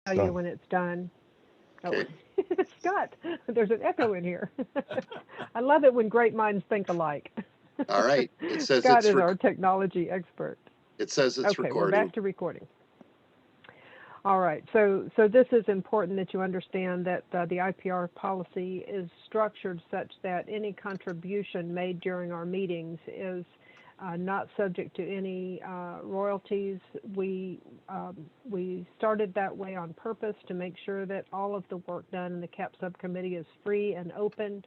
tell you Done. when it's done. Oh, Okay. Scott, there's an echo in here. I love it when great minds think alike. All right. It says Scott it's is our technology expert. Okay, we're back recording. to recording. All right, so this is important that you understand that the IPR policy is structured such that any contribution made during our meetings is not subject to any royalties. We started that way on purpose to make sure that all of the work done in the CAP subcommittee is free and open.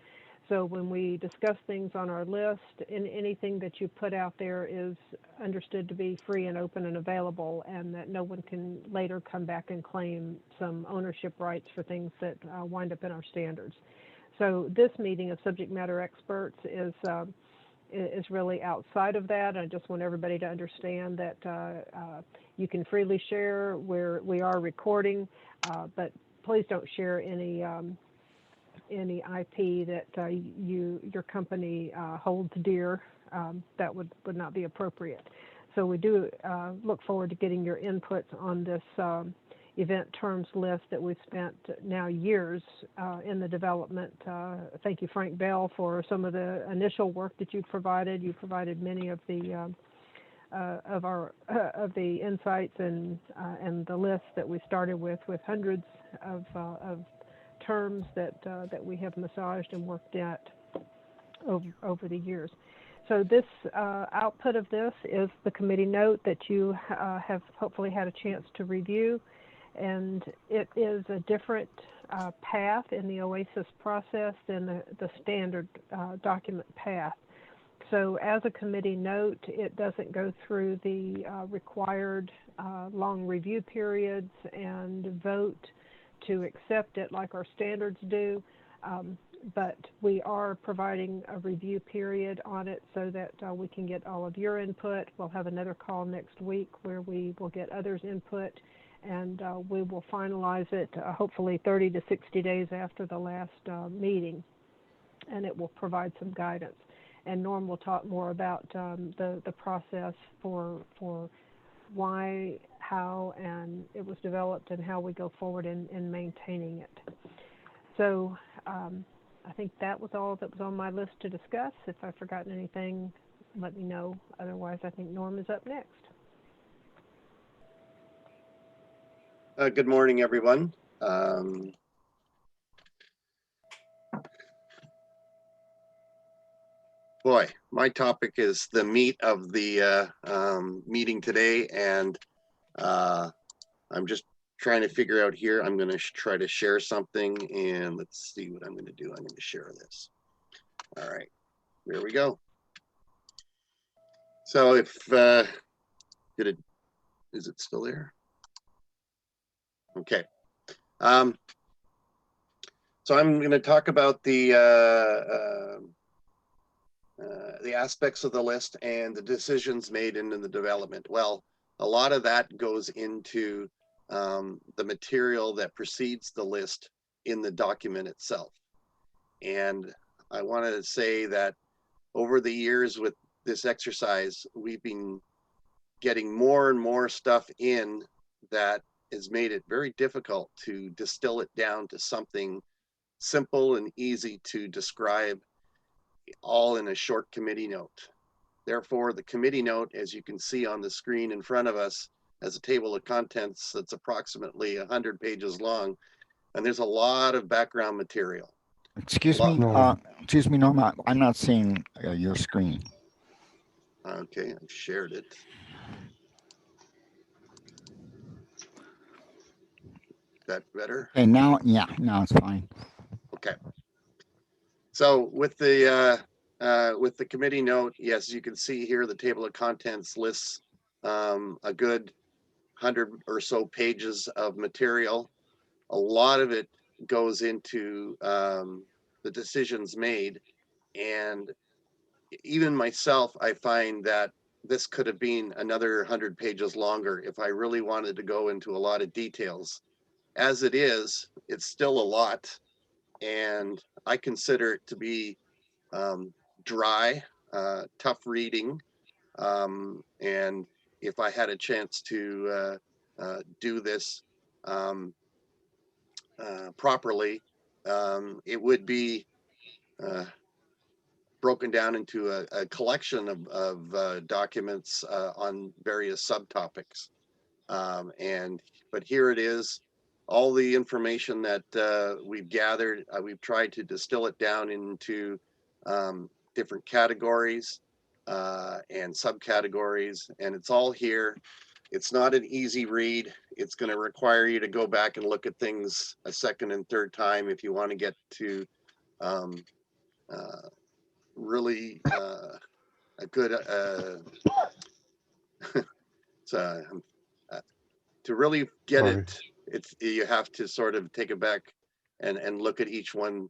So when we discuss things on our list, anything that you put out there is understood to be free and open and available, and that no one can later come back and claim some ownership rights for things that wind up in our standards. So this meeting of subject matter experts is really outside of that. I just want everybody to understand that you can freely share where we are recording, but please don't share any IP that your company holds dear. That would not be appropriate. So we do look forward to getting your inputs on this event terms list that we've spent now years in the development. Thank you, Frank Bell, for some of the initial work that you provided. You provided many of the of the insights and the list that we started with hundreds of terms that we have massaged and worked at over the years. So this output of this is the committee note that you have hopefully had a chance to review, and it is a different path in the OASIS process than the standard document path. So as a committee note, it doesn't go through the required long review periods and vote to accept it like our standards do, but we are providing a review period on it so that we can get all of your input. We'll have another call next week where we will get others' input, and we will finalize it hopefully 30 to 60 days after the last meeting, and it will provide some guidance. And Norm will talk more about the process for why, how, and it was developed and how we go forward in maintaining it. So I think that was all that was on my list to discuss. If I've forgotten anything, let me know. Otherwise, I think Norm is up next. Good morning, everyone. Boy, my topic is the meat of the meeting today, and I'm just trying to figure out here. I'm going to try to share something, and let's see what I'm going to do. I'm going to share this. All right, here we go. So if is it still there? Okay. So I'm going to talk about the aspects of the list and the decisions made in the development. Well, a lot of that goes into the material that precedes the list in the document itself. And I wanted to say that over the years with this exercise, we've been getting more and more stuff in that has made it very difficult to distill it down to something simple and easy to describe, all in a short committee note. Therefore, the committee note, as you can see on the screen in front of us, has a table of contents that's approximately 100 pages long, and there's a lot of background material. Excuse me, Norma, I'm not seeing your screen. Okay, I've shared it. That better? And now, yeah, now it's fine. Okay. So with the committee note, yes, you can see here the table of contents lists a good 100 or so pages of material. A lot of it goes into the decisions made, and even myself, I find that this could have been another 100 pages longer if I really wanted to go into a lot of details. As it is, it's still a lot, and I consider it to be dry, tough reading, and if I had a chance to do this, properly, it would be broken down into a collection of documents on various subtopics. But here it is, all the information that we've gathered, we've tried to distill it down into different categories and subcategories, and it's all here. It's not an easy read. It's going to require you to go back and look at things a second and third time if you want to get to um, really a good uh, to really get Sorry. it. It's, you have to sort of take it back and look at each one.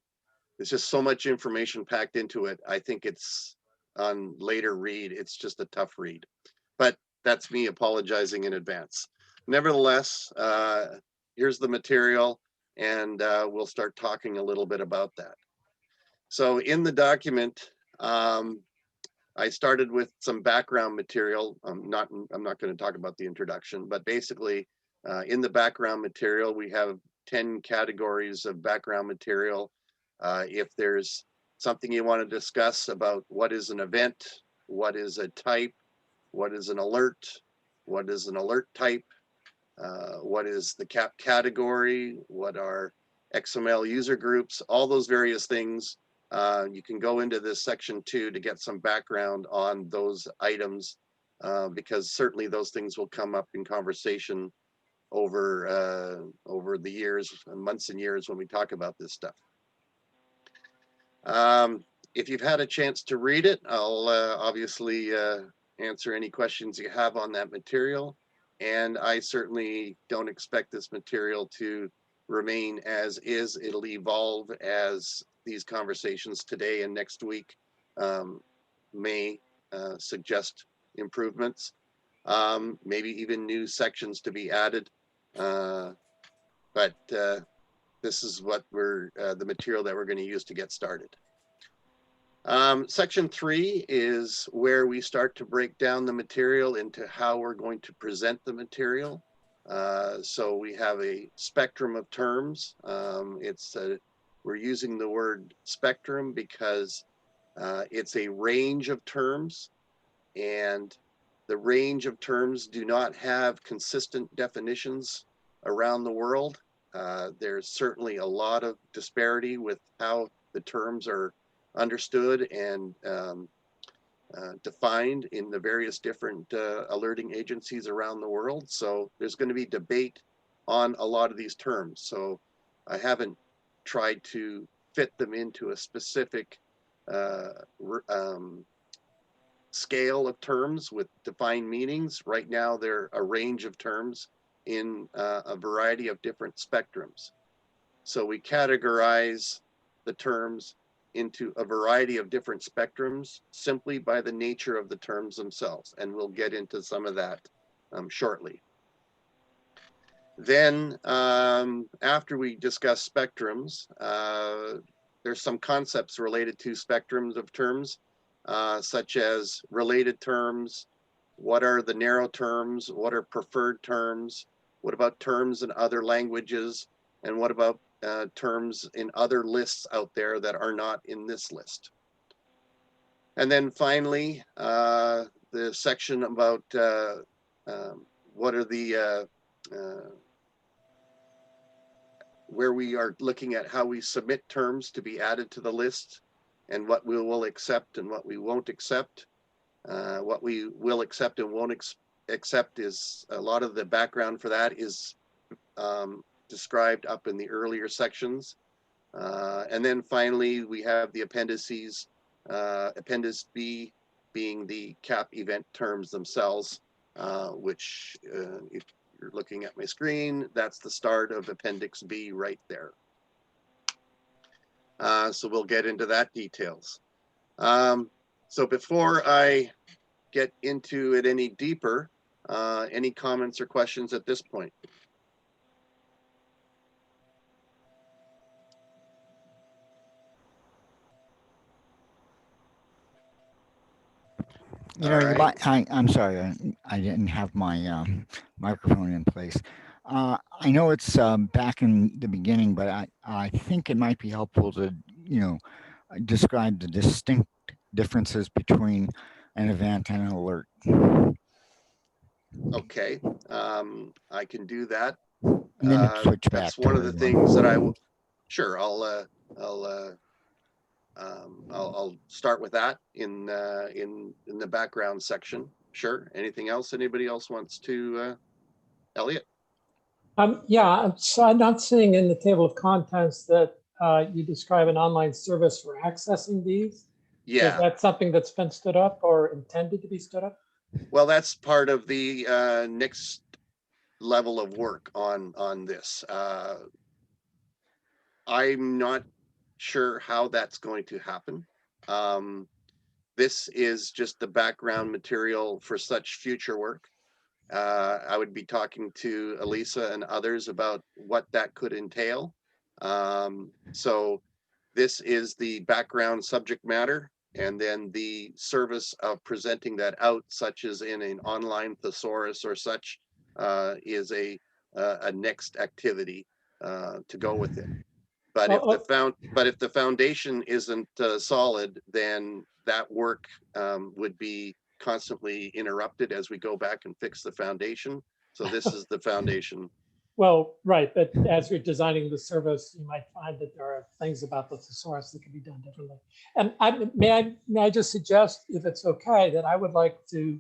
There's just so much information packed into it. I think it's on later read, it's just a tough read, but that's me apologizing in advance. Nevertheless, here's the material, and we'll start talking a little bit about that. So in the document, I started with some background material. I'm not going to talk about the introduction, but basically in the background material, we have 10 categories of background material. If there's something you want to discuss about what is an event, what is a type, what is an alert, what is an alert type, what is the CAP category, what are XML user groups, all those various things. You can go into this section 2 to get some background on those items, because certainly those things will come up in conversation over the years, months and years when we talk about this stuff. If you've had a chance to read it, I'll obviously answer any questions you have on that material. And I certainly don't expect this material to remain as is. It'll evolve as these conversations today and next week may suggest improvements, maybe even new sections to be added. But this is what we're the material that we're going to use to get started. Section 3 is where we start to break down the material into how we're going to present the material. So we have a spectrum of terms. We're using the word spectrum because it's a range of terms, and the range of terms do not have consistent definitions around the world. There's certainly a lot of disparity with how the terms are understood and defined in the various different alerting agencies around the world. So there's going to be debate on a lot of these terms. So I haven't tried to fit them into a specific scale of terms with defined meanings. Right now, they're a range of terms in a variety of different spectrums. So we categorize the terms into a variety of different spectrums simply by the nature of the terms themselves. And we'll get into some of that shortly. Then after we discuss spectrums, there's some concepts related to spectrums of terms, such as related terms. What are the narrow terms? What are preferred terms? What about terms in other languages? And what about terms in other lists out there that are not in this list? And then finally, the section about what are the, where we are looking at how we submit terms to be added to the list and what we will accept and what we won't accept. What we will accept and won't accept is a lot of the background for that is described up in the earlier sections. And then finally, we have the appendices, Appendix B being the CAP event terms themselves, which if you're looking at my screen, that's the start of Appendix B right there. So we'll get into that details. So before I get into it any deeper, any comments or questions at this point? You know, you might, I'm sorry, I didn't have my microphone in place. I know it's back in the beginning, but I think it might be helpful to, describe the distinct differences between an event and an alert. Okay, I can do that. And then switch back That's to one of where the you things that were. sure, I'll start with that in the background section. Sure. Anything else? Anybody else wants to, Elliot? Yeah, so I'm not seeing in the table of contents that you describe an online service for accessing these. Is Yeah, that something that's been stood up or intended to be stood up? well, that's part of the next level of work on this. I'm not sure how that's going to happen. This is just the background material for such future work. I would be talking to Elisa and others about what that could entail. So this is the background subject matter, and then the service of presenting that out, such as in an online thesaurus or such, is a next activity to go with it. But if the foundation isn't solid, then that work would be constantly interrupted as we go back and fix the foundation. So this is the foundation. Well, right, but as you're designing the service, you might find that there are things about the thesaurus that can be done differently. And may I just suggest, if it's okay, that I would like to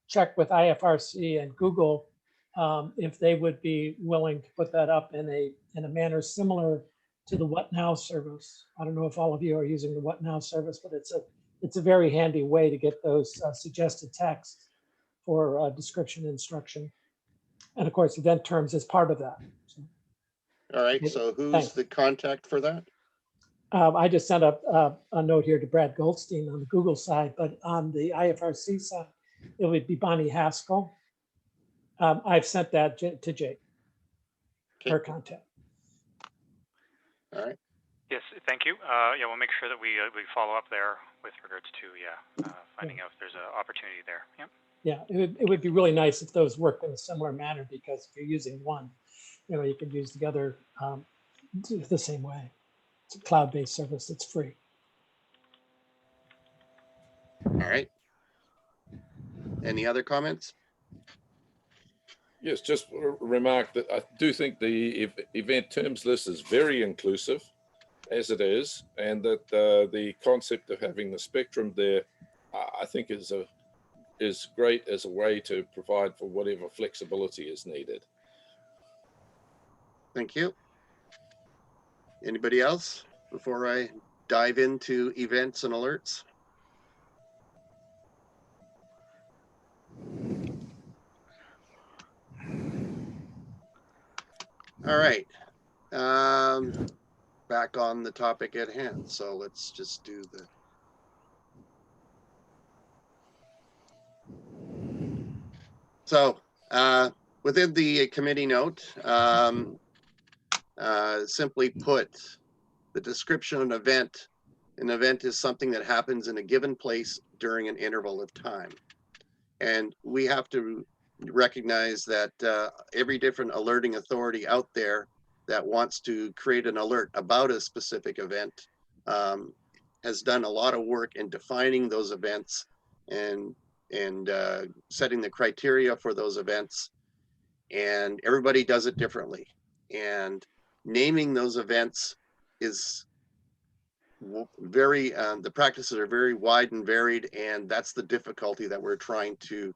check with IFRC and Google if they would be willing to put that up in a manner similar to the What Now service. I don't know if all of you are using the What Now service, but it's a very handy way to get those suggested texts for description instruction. And of course, event terms is part of that. So, All right, so who's the contact for that? I just sent a note here to Brad Goldstein on the Google side, but on the IFRC side, it would be Bonnie Haskell. I've sent that to Jake, her contact. All right. Yes, thank you. Yeah, we'll make sure that we follow up there with regards to finding out if there's an opportunity there. Yep. Yeah, it would be really nice if those worked in a similar manner, because if you're using one, you can use the other the same way. It's a cloud-based service. It's free. All right. Any other comments? Yes, just remark that I do think the event terms list is very inclusive, as it is, and that the concept of having the spectrum there, I think is great as a way to provide for whatever flexibility is needed. Thank you. Anybody else before I dive into events and alerts? All right. Back on the topic at hand. So let's just do the. So within the committee note, simply put, the description of an event is something that happens in a given place during an interval of time. And we have to recognize that every different alerting authority out there that wants to create an alert about a specific event has done a lot of work in defining those events and setting the criteria for those events. And everybody does it differently. And naming those events is very, the practices are very wide and varied, and that's the difficulty that we're trying to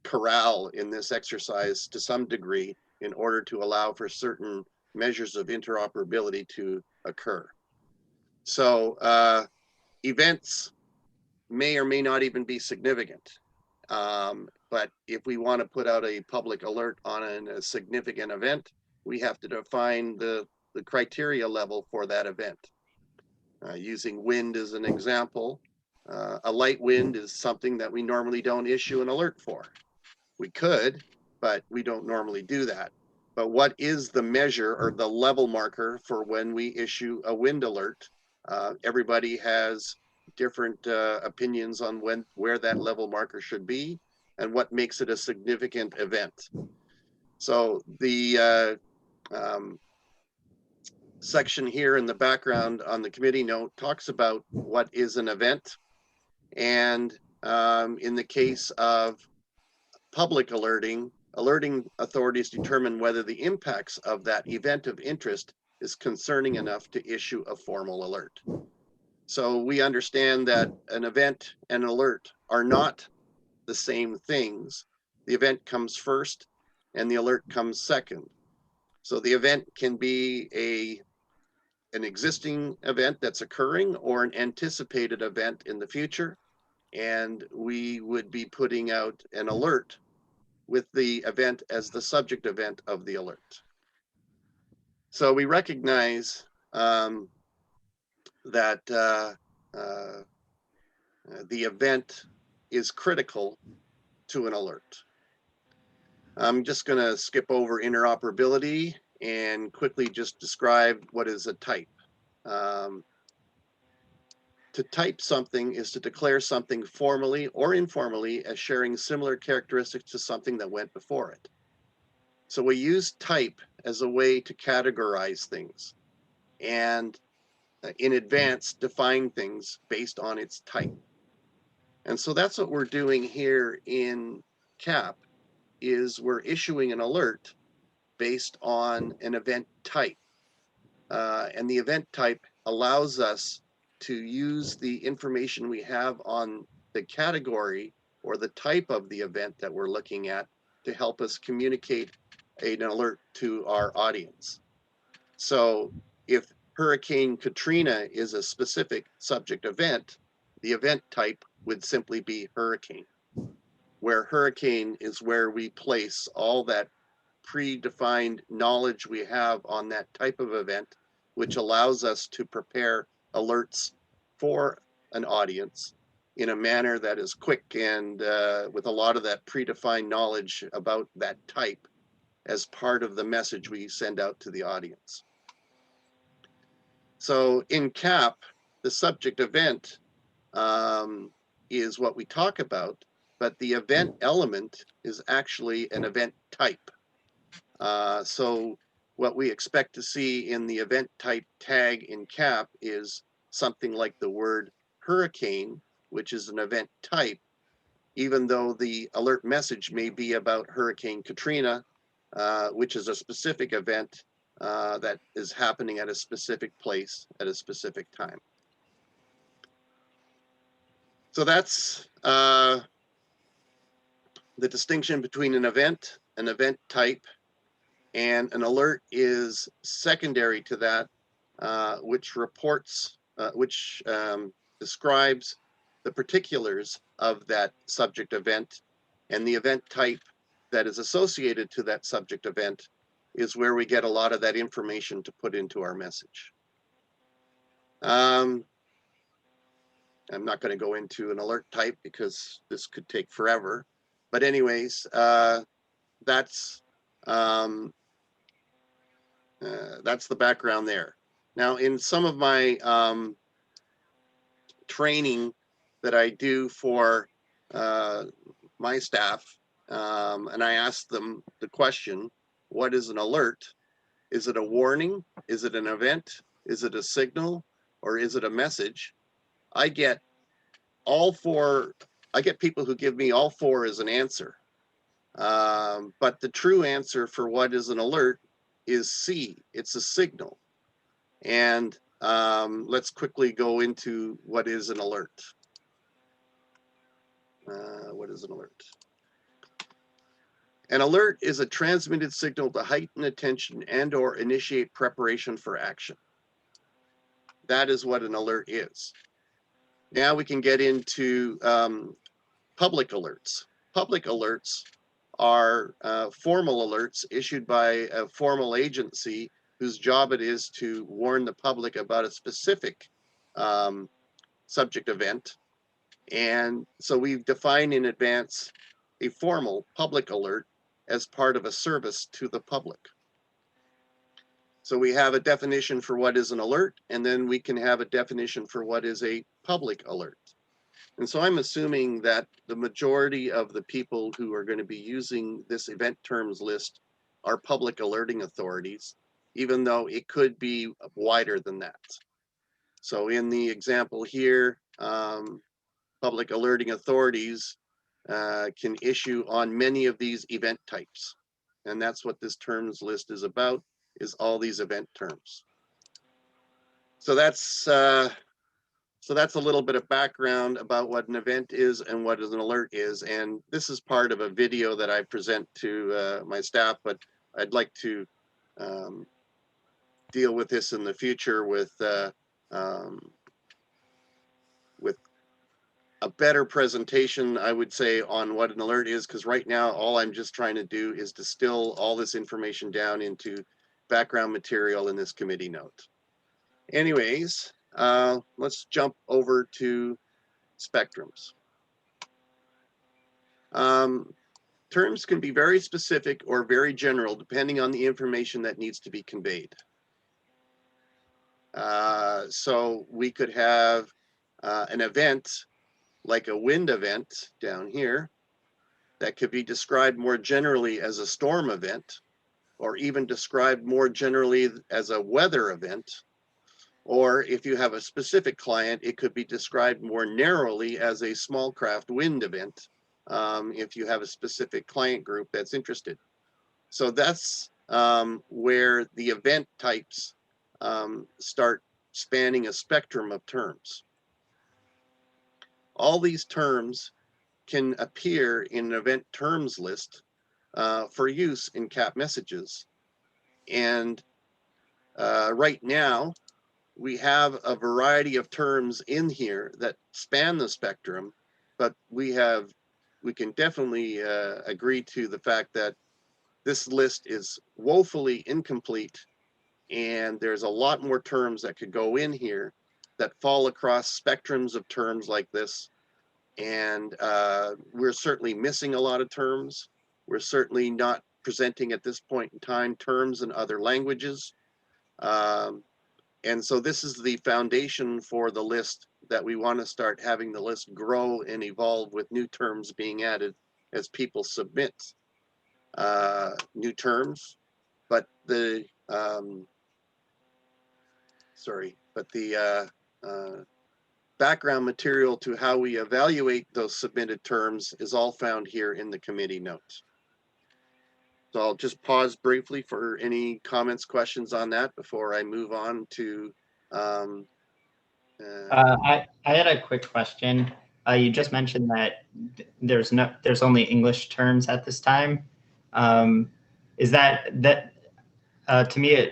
corral in this exercise to some degree in order to allow for certain measures of interoperability to occur. So events may or may not even be significant. But if we want to put out a public alert on a significant event, we have to define the criteria level for that event. Using wind as an example, a light wind is something that we normally don't issue an alert for. We could, but we don't normally do that. But what is the measure or the level marker for when we issue a wind alert? Everybody has different opinions on where that level marker should be and what makes it a significant event. So the section here in the background on the committee note talks about what is an event. And in the case of public alerting authorities determine whether the impacts of that event of interest is concerning enough to issue a formal alert. So we understand that an event and alert are not the same things. The event comes first and the alert comes second. So the event can be an existing event that's occurring or an anticipated event in the future. And we would be putting out an alert with the event as the subject event of the alert. So we recognize that the event is critical to an alert. I'm just going to skip over interoperability and quickly just describe what is a type. To type something is to declare something formally or informally as sharing similar characteristics to something that went before it. So we use type as a way to categorize things and in advance define things based on its type. And so that's what we're doing here in CAP is we're issuing an alert based on an event type. And the event type allows us to use the information we have on the category or the type of the event that we're looking at to help us communicate an alert to our audience. So if Hurricane Katrina is a specific subject event, the event type would simply be hurricane, where hurricane is where we place all that predefined knowledge we have on that type of event, which allows us to prepare alerts for an audience in a manner that is quick and with a lot of that predefined knowledge about that type as part of the message we send out to the audience. So in CAP, the subject event is what we talk about, but the event element is actually an event type. So what we expect to see in the event type tag in CAP is something like the word hurricane, which is an event type, even though the alert message may be about Hurricane Katrina, which is a specific event that is happening at a specific place at a specific time. So that's the distinction between an event type, and an alert is secondary to that, which reports, describes the particulars of that subject event, and the event type that is associated to that subject event is where we get a lot of that information to put into our message. I'm not going to go into an alert type because this could take forever. But anyways, that's the background there. Now, in some of my training that I do for my staff, and I ask them the question, what is an alert? Is it a warning? Is it an event? Is it a signal? Or is it a message? I get all four. I get people who give me all four as an answer. But the true answer for what is an alert is C. It's a signal. And let's quickly go into what is an alert. What is an alert? An alert is a transmitted signal to heighten attention and or initiate preparation for action. That is what an alert is. Now we can get into public alerts. Public alerts are formal alerts issued by a formal agency whose job it is to warn the public about a specific subject event. And so we've defined in advance a formal public alert as part of a service to the public. So we have a definition for what is an alert, and then we can have a definition for what is a public alert. And so I'm assuming that the majority of the people who are going to be using this event terms list are public alerting authorities, even though it could be wider than that. So in the example here, public alerting authorities can issue on many of these event types. And that's what this terms list is about, is all these event terms. So that's a little bit of background about what an event is and what an alert is. And this is part of a video that I present to my staff, but I'd like to deal with this in the future with a better presentation, I would say, on what an alert is, because right now all I'm just trying to do is distill all this information down into background material in this committee note. Anyways, let's jump over to spectrums. Terms can be very specific or very general depending on the information that needs to be conveyed. So we could have an event like a wind event down here that could be described more generally as a storm event, or even described more generally as a weather event. Or if you have a specific client, it could be described more narrowly as a small craft wind event, if you have a specific client group that's interested. So that's where the event types start spanning a spectrum of terms. All these terms can appear in an event terms list for use in CAP messages. And right now, we have a variety of terms in here that span the spectrum, but we can definitely agree to the fact that this list is woefully incomplete, and there's a lot more terms that could go in here that fall across spectrums of terms like this. And we're certainly missing a lot of terms. We're certainly not presenting at this point in time terms in other languages. And so this is the foundation for the list that we want to start having the list grow and evolve with new terms being added as people submit new terms. But the background material to how we evaluate those submitted terms is all found here in the committee notes. So I'll just pause briefly for any comments, questions on that before I move on to. I had a quick question. You just mentioned that there's only English terms at this time. Is that to me,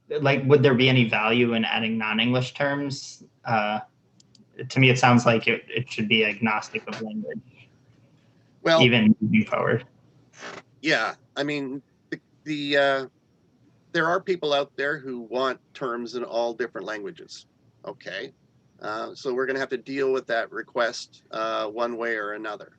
would there be any value in adding non-English terms? To me, it sounds like it should be agnostic of language. Well, even moving forward. Yeah, I mean, there are people out there who want terms in all different languages. Okay, so we're going to have to deal with that request one way or another.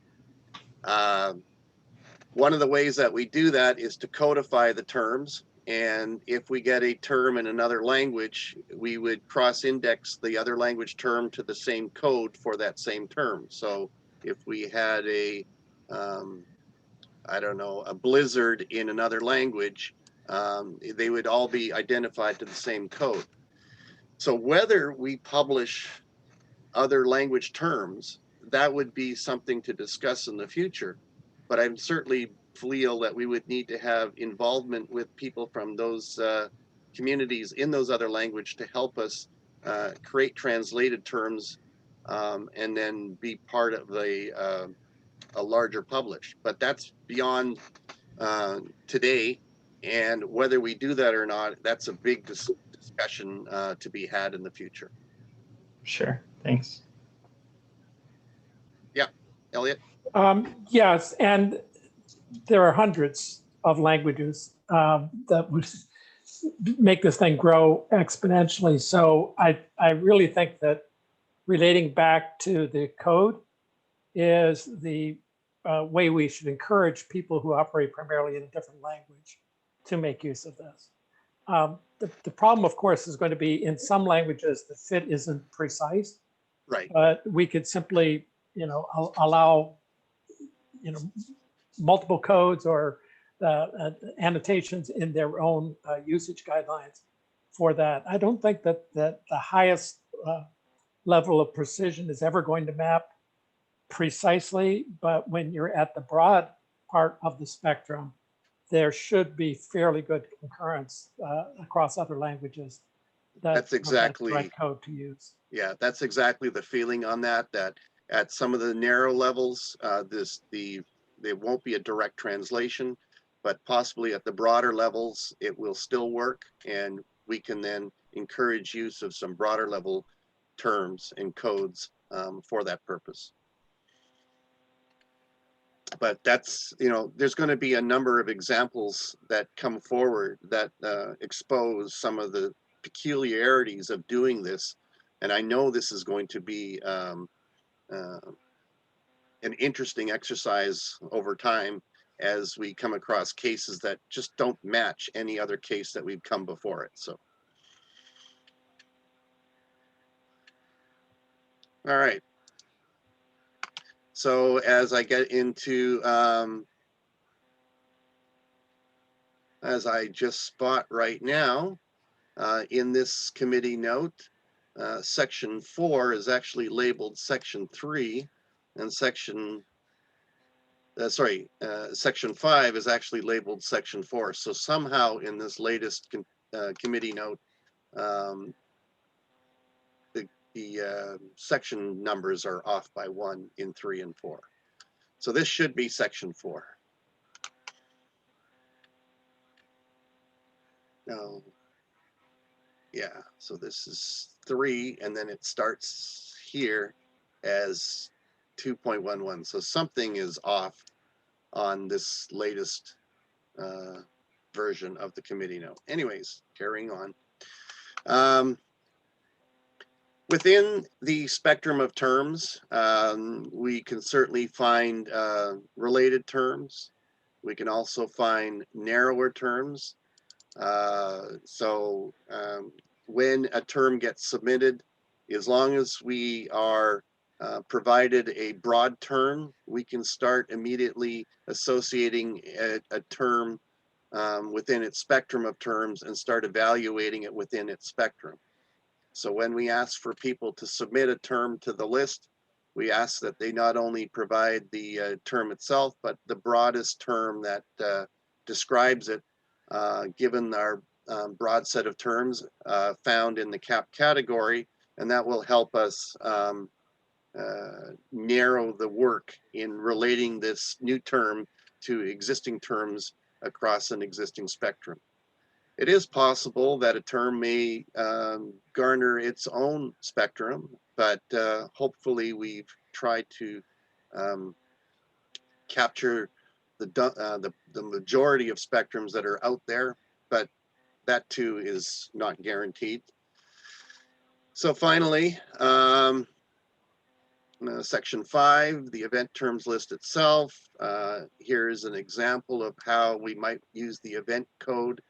One of the ways that we do that is to codify the terms. And if we get a term in another language, we would cross-index the other language term to the same code for that same term. So if we had I don't know, a blizzard in another language, they would all be identified to the same code. So whether we publish other language terms, that would be something to discuss in the future. But I certainly feel that we would need to have involvement with people from those communities in those other languages to help us create translated terms and then be part of a larger publish. But that's beyond today, and whether we do that or not, that's a big discussion to be had in the future. Sure, thanks. Yeah, Elliot? Yes, and there are hundreds of languages that would make this thing grow exponentially. So I really think that relating back to the code is the way we should encourage people who operate primarily in a different language to make use of this. The problem, of course, is going to be in some languages the fit isn't precise. Right. But we could simply, allow, multiple codes or annotations in their own usage guidelines for that. I don't think that the highest level of precision is ever going to map precisely, but when you're at the broad part of the spectrum, there should be fairly good concurrence across other languges. That's exactly the right code to use. Yeah, that's exactly the feeling on that. That at some of the narrow levels, there won't be a direct translation, but possibly at the broader levels, it will still work, and we can then encourage use of some broader level terms and codes for that purpose. But that's, there's going to be a number of examples that come forward that expose some of the peculiarities of doing this. And I know this is going to be an interesting exercise over time as we come across cases that just don't match any other case that we've come before it. So, all right. So as I get into, as I just spot right now, in this committee note, section 4 is actually labeled section 3, and section 5 is actually labeled section 4. So somehow in this latest committee note, the section numbers are off by 1 in 3 and 4. So this should be section 4. No. Yeah, so this is 3, and then it starts here as 2.11. So something is off on this latest version of the committee note. Anyways, carrying on. Within the spectrum of terms, we can certainly find related terms. We can also find narrower terms. When a term gets submitted, as long as we are provided a broad term, we can start immediately associating a term within its spectrum of terms and start evaluating it within its spectrum. So when we ask for people to submit a term to the list, we ask that they not only provide the term itself, but the broadest term that describes it, given our broad set of terms found in the CAP category, and that will help us narrow the work in relating this new term to existing terms across an existing spectrum. It is possible that a term may garner its own spectrum, but hopefully we've tried to capture the majority of spectrums that are out there, but that too is not guaranteed. So finally, section 5, the event terms list itself. Here's an example of how we might use the event code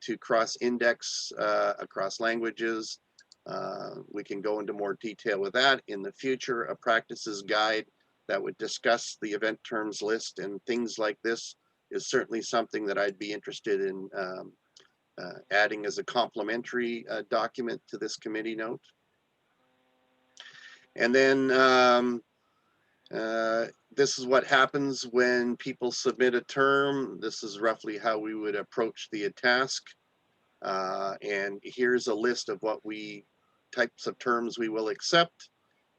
to cross-index across languages. We can go into more detail with that in the future. A practices guide that would discuss the event terms list and things like this is certainly something that I'd be interested in adding as a complementary document to this committee note. And then this is what happens when people submit a term. This is roughly how we would approach the task. And here's a list of types of terms we will accept.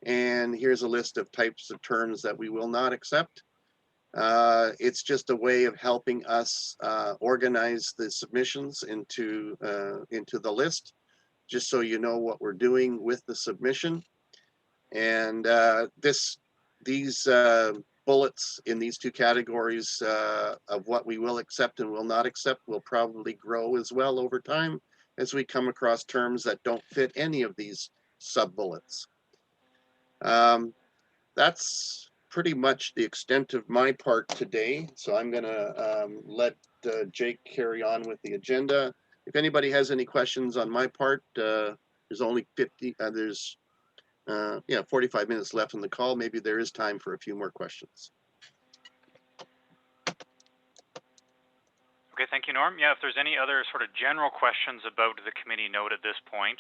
And here's a list of types of terms that we will not accept. It's just a way of helping us organize the submissions into the list, just so you know what we're doing with the submission. And these bullets in these two categories of what we will accept and will not accept will probably grow as well over time as we come across terms that don't fit any of these sub-bullets. That's pretty much the extent of my part today. So I'm gonna let Jake carry on with the agenda. If anybody has any questions on my part, there's only 45 minutes left in the call. Maybe there is time for a few more questions. Okay, thank you, Norm. Yeah, if there's any other sort of general questions about the committee note at this point,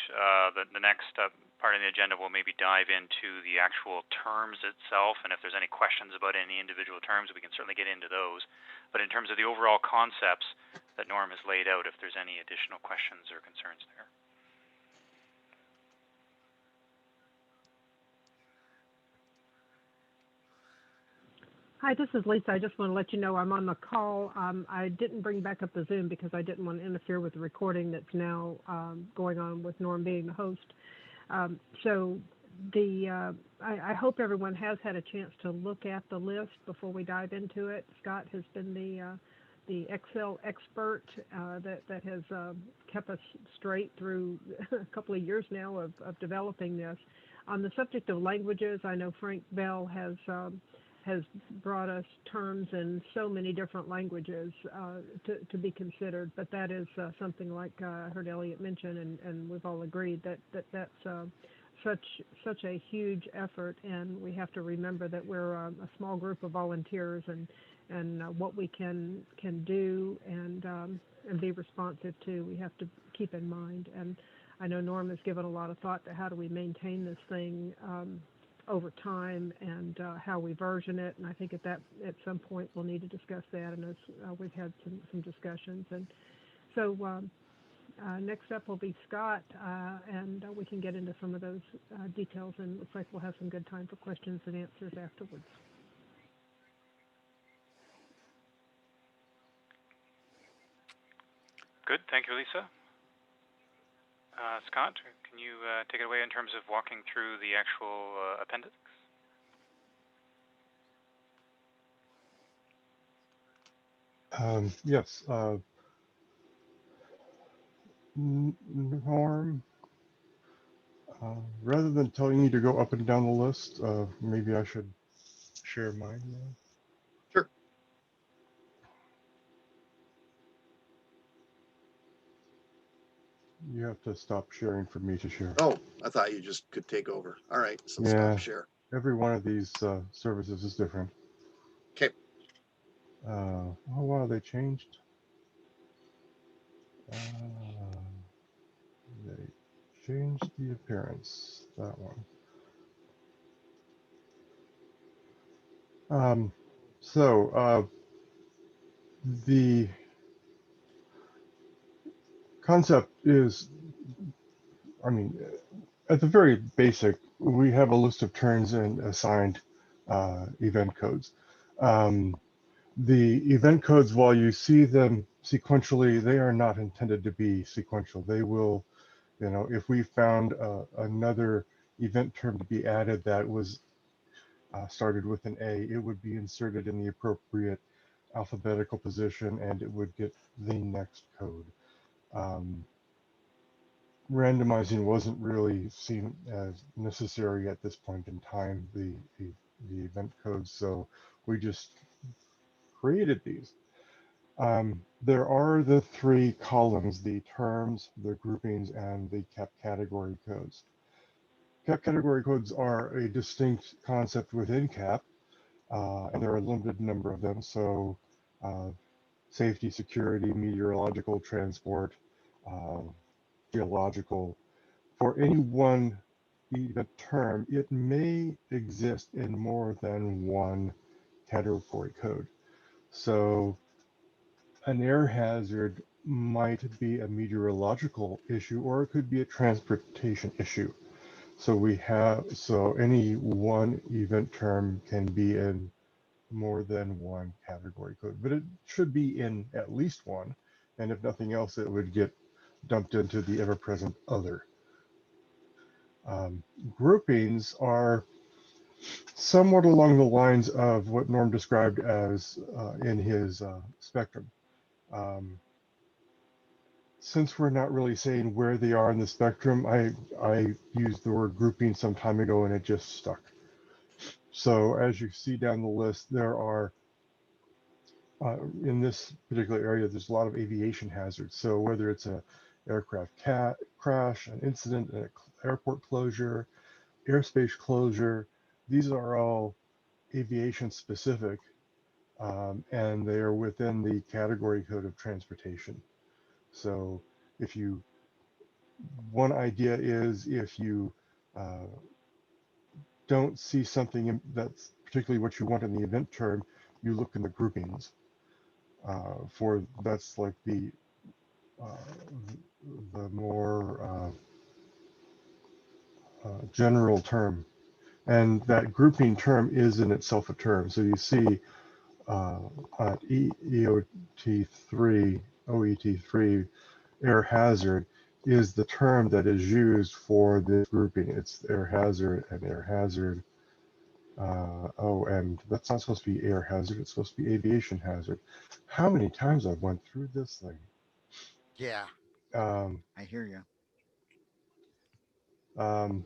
the next part of the agenda will maybe dive into the actual terms itself, and if there's any questions about any individual terms, we can certainly get into those. But in terms of the overall concepts that Norm has laid out, if there's any additional questions or concerns there. Hi, this is Lisa. I just want to let you know I'm on the call. I didn't bring back up the Zoom because I didn't want to interfere with the recording that's now going on with Norm being the host. So I hope everyone has had a chance to look at the list before we dive into it. Scott has been the Excel expert that has kept us straight through a couple of years now of developing this. On the subject of languages, I know Frank Bell has brought us terms in so many different languages to be considered, but that is something like I heard Elliot mention, and we've all agreed that's such a huge effort, and we have to remember that we're a small group of volunteers, and what we can do and be responsive to, we have to keep in mind. And I know Norm has given a lot of thought to how do we maintain this thing over time, and how we version it, and I think at some point we'll need to discuss that, and as we've had some discussions. And so next up will be Scott, and we can get into some of those details, and it looks like we'll have some good time for questions and answers afterwards. Good, thank you, Lisa. Scott, can you take it away in terms of walking through the actual appendix? Yes. Norm, rather than telling you to go up and down the list, maybe I should share mine now. Sure. You have to stop sharing for me to share. Oh, I thought you just could take over. All right, so Yeah. stop share. Every one of these services is different. Okay. Oh, wow, they changed. They changed the appearance, that one. So the concept is, I mean, at the very basic, we have a list of terms and assigned event codes. The event codes, while you see them sequentially, they are not intended to be sequential. They will, you know, if we found another event term to be added that was started with an A, it would be inserted in the appropriate alphabetical position, and it would get the next code. Randomizing wasn't really seen as necessary at this point in time, the event codes, so we just created these. There are the three columns: the terms, the groupings, and the CAP category codes. CAP category codes are a distinct concept within CAP, and there are a limited number of them. So safety, security, meteorological, transport, geological. For any one event term, it may exist in more than one category code. So an air hazard might be a meteorological issue, or it could be a transportation issue. So any one event term can be in more than one category code, but it should be in at least one. And if nothing else, it would get dumped into the ever-present other. Groupings are somewhat along the lines of what Norm described as in his spectrum. Since we're not really saying where they are in the spectrum, I used the word grouping some time ago and it just stuck. So as you see down the list, there are, in this particular area, there's a lot of aviation hazards. So whether it's an aircraft crash, an incident, an airport closure, airspace closure, these are all aviation specific. and they are within the category code of transportation. So if you, one idea is if you don't see something that's particularly what you want in the event term, you look in the groupings for that's like the more general term. And that grouping term is in itself a term. So you see at EOT3, OET3, air hazard is the term that is used for this grouping. It's air hazard and air hazard. Oh, and that's not supposed to be air hazard. It's supposed to be aviation hazard. How many times I've went through this thing? Yeah, Um, I hear you.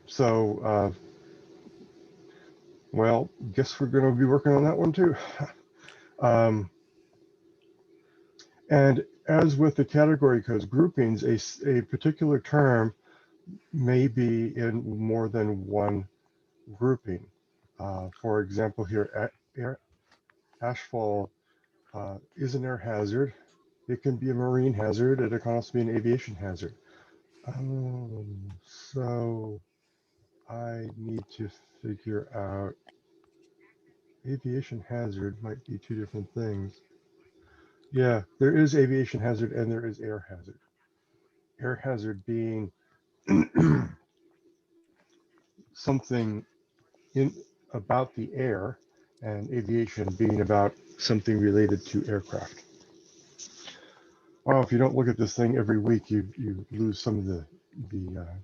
so, well, guess we're going to be working on that one too. um, and as with the category codes groupings, a particular term may be in more than one grouping. For example, here, ashfall is an air hazard. It can be a marine hazard. It can also be an aviation hazard. So I need to figure out aviation hazard might be two different things. Yeah, there is aviation hazard and there is air hazard. Air hazard being something in about the air, and aviation being about something related to aircraft. Well, if you don't look at this thing every week, you lose some of the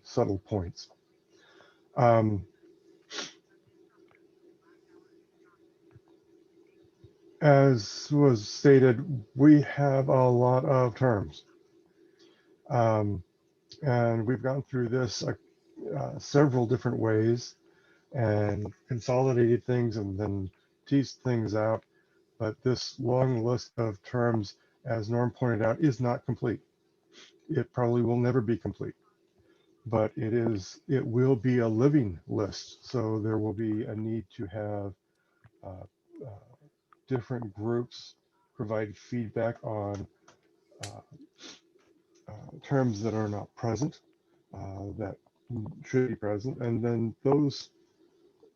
subtle points. As was stated, we have a lot of terms, and we've gone through this several different ways and consolidated things and then teased things out. But this long list of terms, as Norm pointed out, is not complete. It probably will never be complete, but it will be a living list. So there will be a need to have uh, uh, different groups provide feedback on uh, terms that are not present, that should be present, and then those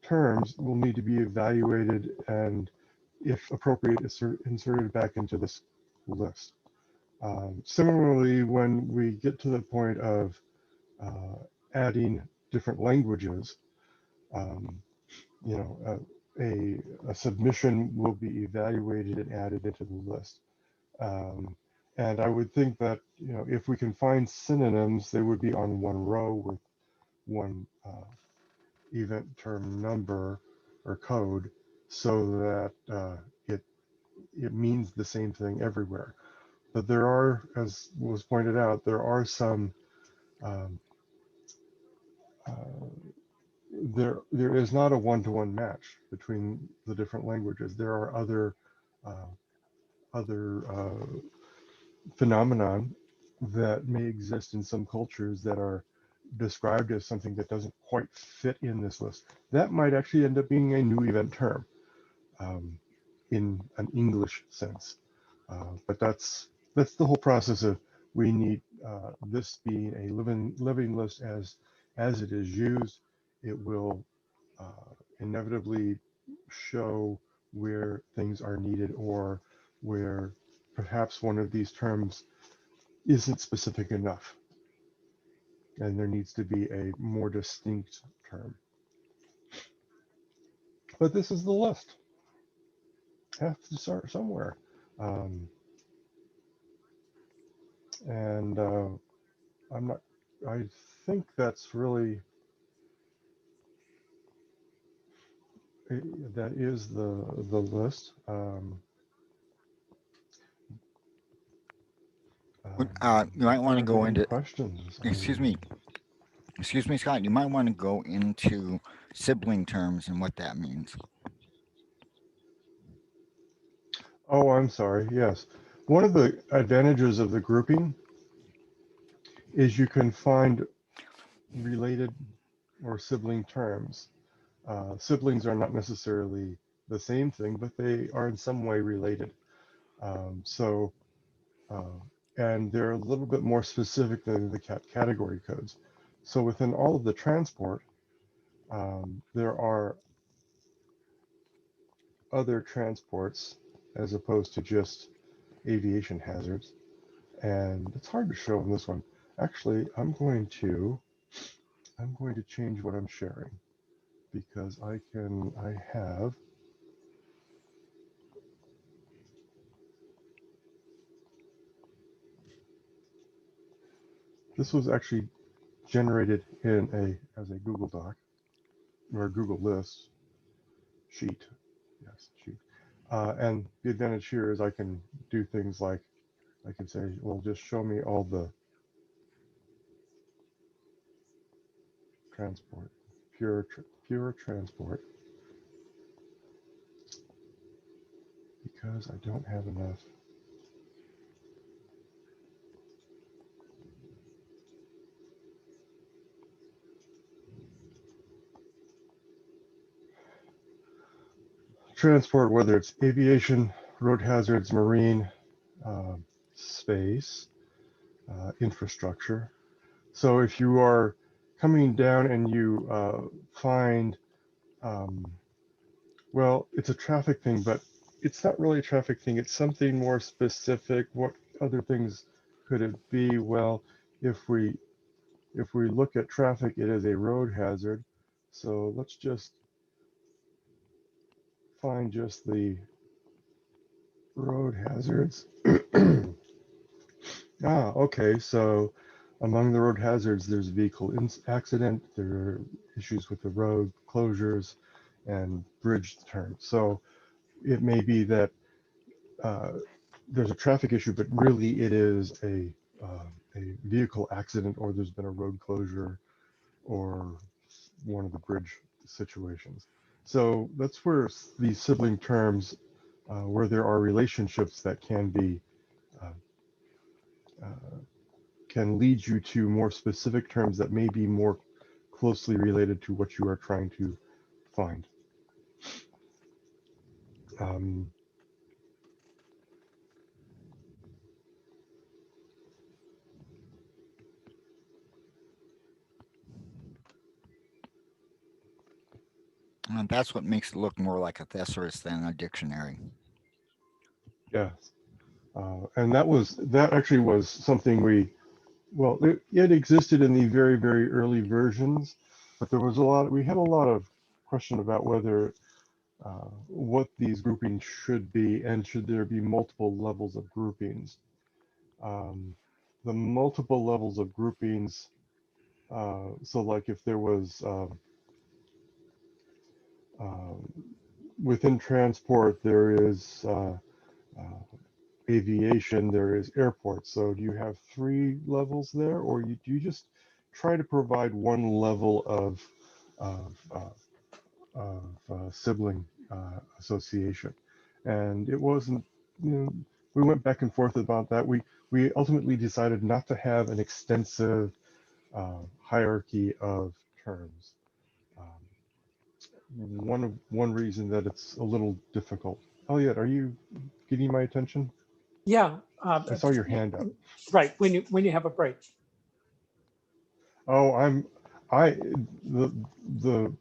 terms will need to be evaluated and, if appropriate, inserted back into this list. Similarly, when we get to the point of adding different languages, um, you know, a submission will be evaluated and added into the list. And I would think that, you know, if we can find synonyms, they would be on one row with one event term number or code, so that it means the same thing everywhere. But there are, as was pointed out, there are some um, uh, there is not a one-to-one match between the different languages. There are other phenomenon that may exist in some cultures that are described as something that doesn't quite fit in this list. That might actually end up being a new event term in an English sense. But that's the whole process of we need this being a living list as it is used. It will inevitably show where things are needed or where perhaps one of these terms isn't specific enough and there needs to be a more distinct term. But this is the list. Have to start somewhere. Um, and I'm not, I think that's really, that is the list. You might If want there to are go any into, questions, excuse me, Scott, you might want to go into sibling terms and what that means. oh, I'm sorry. Yes. One of the advantages of the grouping is you can find related or sibling terms. Siblings are not necessarily the same thing, but they are in some way related. So, and they're a little bit more specific than the category codes. So within all of the transport, there are other transports as opposed to just aviation hazards. And it's hard to show in this one. Actually, I'm going to change what I'm sharing because I have, this was actually generated in as a Google Doc or a Google List sheet. Yes, sheet. And the advantage here is I can do things like I can say, well, just show me all the transport, pure transport, because I don't have enough. Transport, whether it's aviation, road hazards, marine, space, infrastructure. So if you are coming down and you find, well, it's a traffic thing, but it's not really a traffic thing. It's something more specific. What other things could it be? Well, if we look at traffic, it is a road hazard. So let's just find just the road hazards. Okay. So among the road hazards, there's vehicle accident, there are issues with the road closures and bridge turns. So it may be that there's a traffic issue, but really it is a vehicle accident, or there's been a road closure or one of the bridge situations. So that's where these sibling terms, where there are relationships that can be can lead you to more specific terms that may be more closely related to what you are trying to find. And that's what makes it look more like a thesaurus than a dictionary. Yes. And that actually was something well, it existed in the very, very early versions, but we had a lot of question about whether what these groupings should be, and should there be multiple levels of groupings. The multiple levels of groupings, so like if there was within transport, there is aviation, there is airport. So do you have 3 levels there, or do you just try to provide one level of sibling association? And it wasn't, we went back and forth about that. We ultimately decided not to have an extensive hierarchy of terms. One reason that it's a little difficult. Elliot, are you getting my attention? Yeah. I saw your hand up. Right. When you have a break. Oh, the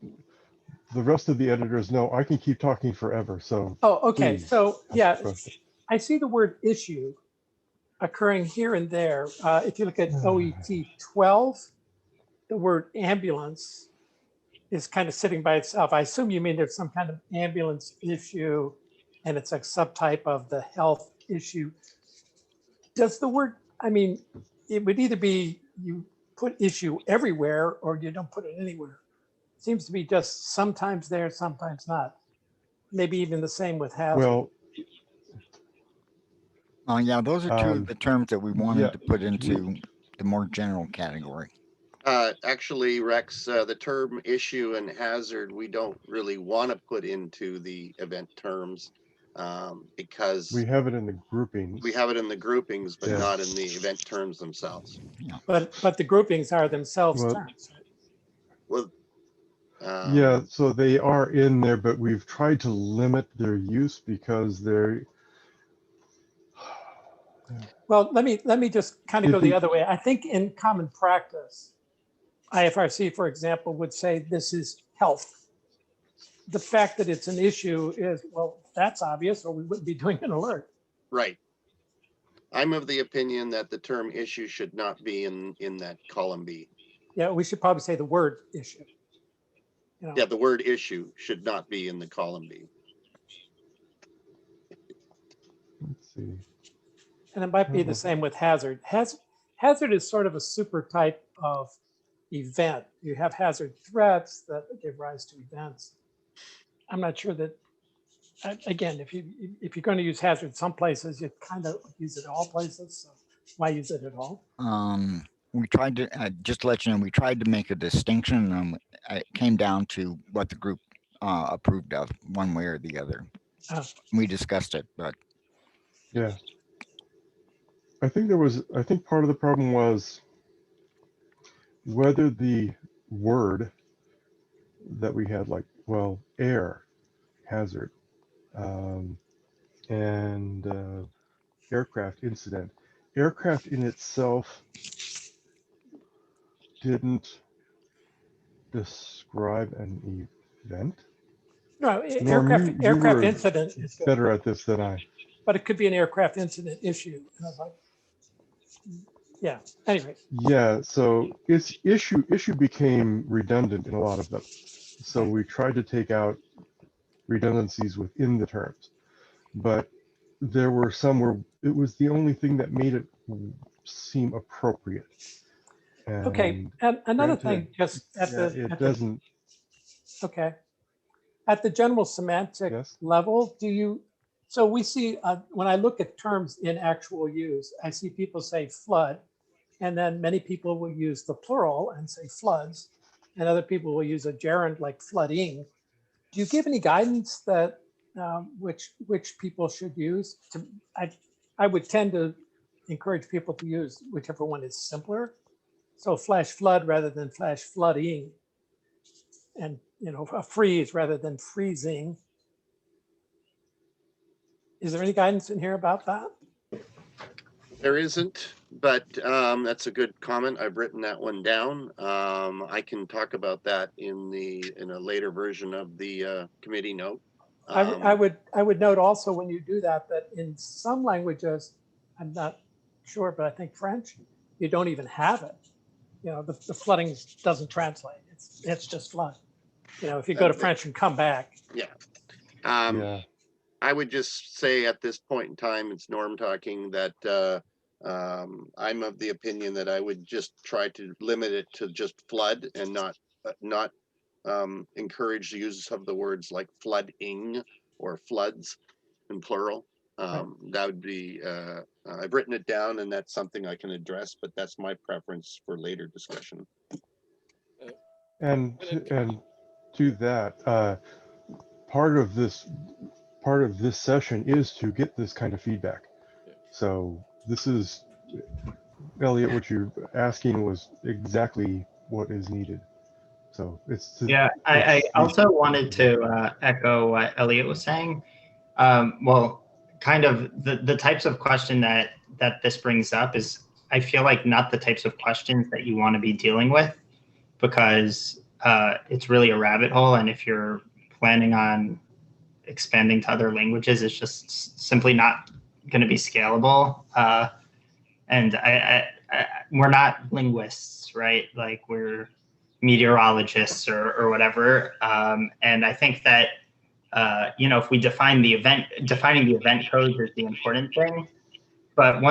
rest of the editors know I can keep talking forever. So. Oh, okay. Please, So yeah, question. I see the word issue occurring here and there. If you look at OET 12, the word ambulance is kind of sitting by itself. I assume you mean there's some kind of ambulance issue and it's a subtype of the health issue. Does the word, I mean, it would either be you put issue everywhere or you don't put it anywhere. Seems to be just sometimes there, sometimes not. Maybe even the same with hazard. Well, Yeah, those are two of the terms that we wanted yeah, to put into the more general category. Actually, Rex, the term issue and hazard, we don't really want to put into the event terms because we have it in the groupings. we have it in the groupings, but Yeah. not in the event terms themselves. But the groupings are themselves Well, terms. Well, Yeah, so they are in there, but we've tried to limit their use because they're. Well, let me just kind of I go the think- other way. I think in common practice, IFRC, for example, would say this is health. The fact that it's an issue is, well, that's obvious, or we wouldn't be doing an alert. Right. I'm of the opinion that the term issue should not be in that column B. Yeah, we should probably say the word issue. You know, Yeah, the word issue should not be in the column B. Let's see. and it might be the same with hazard. Hazard is sort of a super type of event. You have hazard threats that give rise to events. I'm not sure that, again, if you're going to use hazard some places, you kind of use it all places. So why use it at all? We tried to, just to let you know, we tried to make a distinction. It came down to what the group approved of, one way or the other. Oh. We discussed it, but Yeah. I think part of the problem was whether the word that we had, like, well, air, hazard, and aircraft incident. Aircraft in itself didn't describe an event. No, Norm, aircraft you were incident is good, better at this than I. but it could be an aircraft incident issue. And I was like, yeah. Anyway, Yeah, so its issue became redundant in a lot of them. So we tried to take out redundancies within the terms, but there were some where it was the only thing that made it seem appropriate. okay. And another granted, thing, just at yeah, the it doesn't. okay, at the general semantic Yes. level, so we see when I look at terms in actual use, I see people say flood, and then many people will use the plural and say floods, and other people will use a gerund like flooding. Do you give any guidance that which people should use? I would tend to encourage people to use whichever one is simpler. So flash flood rather than flash flooding, and a freeze rather than freezing. Is there any guidance in here about that? There isn't, but that's a good comment. I've written that one down. I can talk about that in a later version of the committee note. I would note also when you do that in some languages, I'm not sure, but I think French, you don't even have it. The flooding doesn't translate. It's just flood. If you go to French and come back. Yeah. Yeah. I would just say at this point in time, it's Norm talking, that I'm of the opinion that I would just try to limit it to just flood and not encourage the use of the words like flooding or floods in plural. That would be, I've written it down, and that's something I can address, but that's my preference for later discussion. And to that, part of this session is to get this kind of feedback. So this is, Elliot, what you're asking was exactly what is needed. So it's I also wanted to echo what Elliot was saying. Well, kind of the types of question that this brings up is, I feel like, not the types of questions that you want to be dealing with, because it's really a rabbit hole. And if you're planning on expanding to other languages, it's just simply not going to be scalable. And we're not linguists, right? Like, we're meteorologists or whatever. And I think that, if we defining the event codes is the important thing. But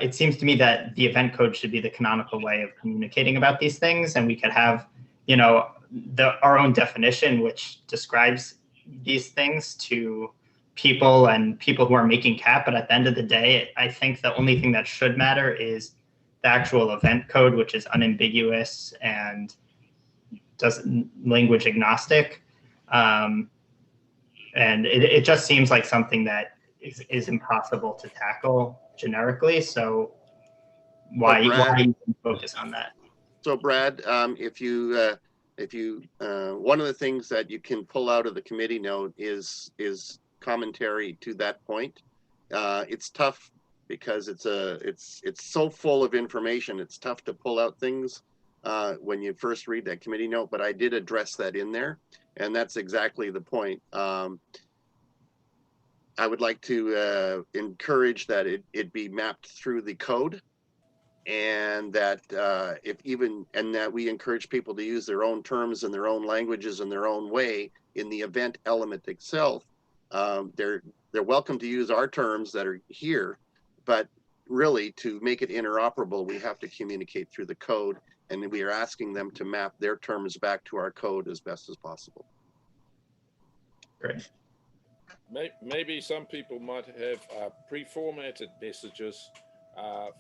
it seems to me that the event code should be the canonical way of communicating about these things. And we could have, our own definition, which describes these things to people who are making CAP. But at the end of the day, I think the only thing that should matter is the actual event code, which is unambiguous and language agnostic. And it just seems like something that is impossible to tackle generically. So why even focus on that? So Brad, if if you, one of the things that you can pull out of the committee note is commentary to that point. It's tough because it's so full of information. It's tough to pull out things when you first read that committee note, but I did address that in there, and that's exactly the point. I would like to encourage that it be mapped through the code, and that that we encourage people to use their own terms and their own languages in their own way in the event element itself. They're welcome to use our terms that are here, but really to make it interoperable, we have to communicate through the code, and we are asking them to map their terms back to our code as best as possible. Great. Maybe some people might have pre-formatted messages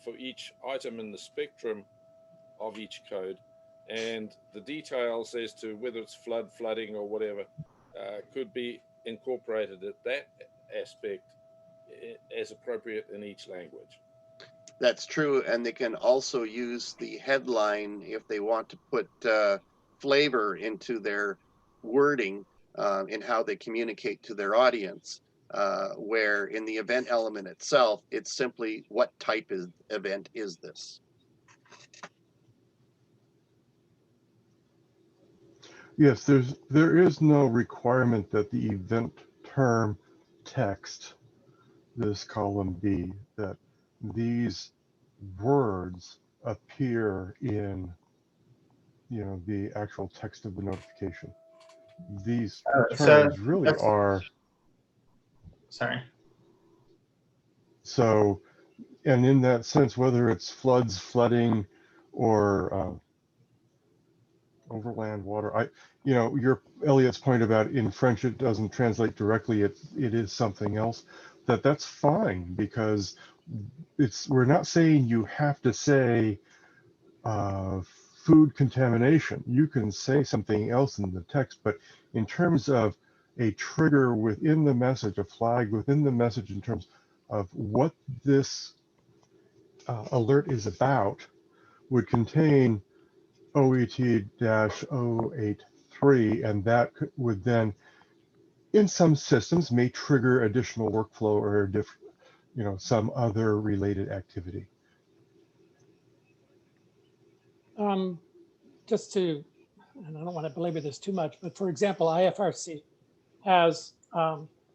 for each item in the spectrum of each code, and the details as to whether it's flooding or whatever could be incorporated at that aspect as appropriate in each language. That's true, and they can also use the headline if they want to put flavor into their wording in how they communicate to their audience, where in the event element itself, it's simply what type of event is this? Yes, there is no requirement that the event term text, this column B, that these words appear in, you know, the actual text of the notification. These terms really are. Sorry. So, and in that sense, whether it's floods, flooding, or overland water, you know, your Elliot's point about in French it doesn't translate directly, it is something else. That's fine, because we're not saying you have to say food contamination. You can say something else in the text, but in terms of a trigger within the message, a flag within the message in terms of what this alert is about, would contain OET-083, and that would then, in some systems, may trigger additional workflow or you know, some other related activity. Just to, and I don't want to belabor this too much, but for example, IFRC has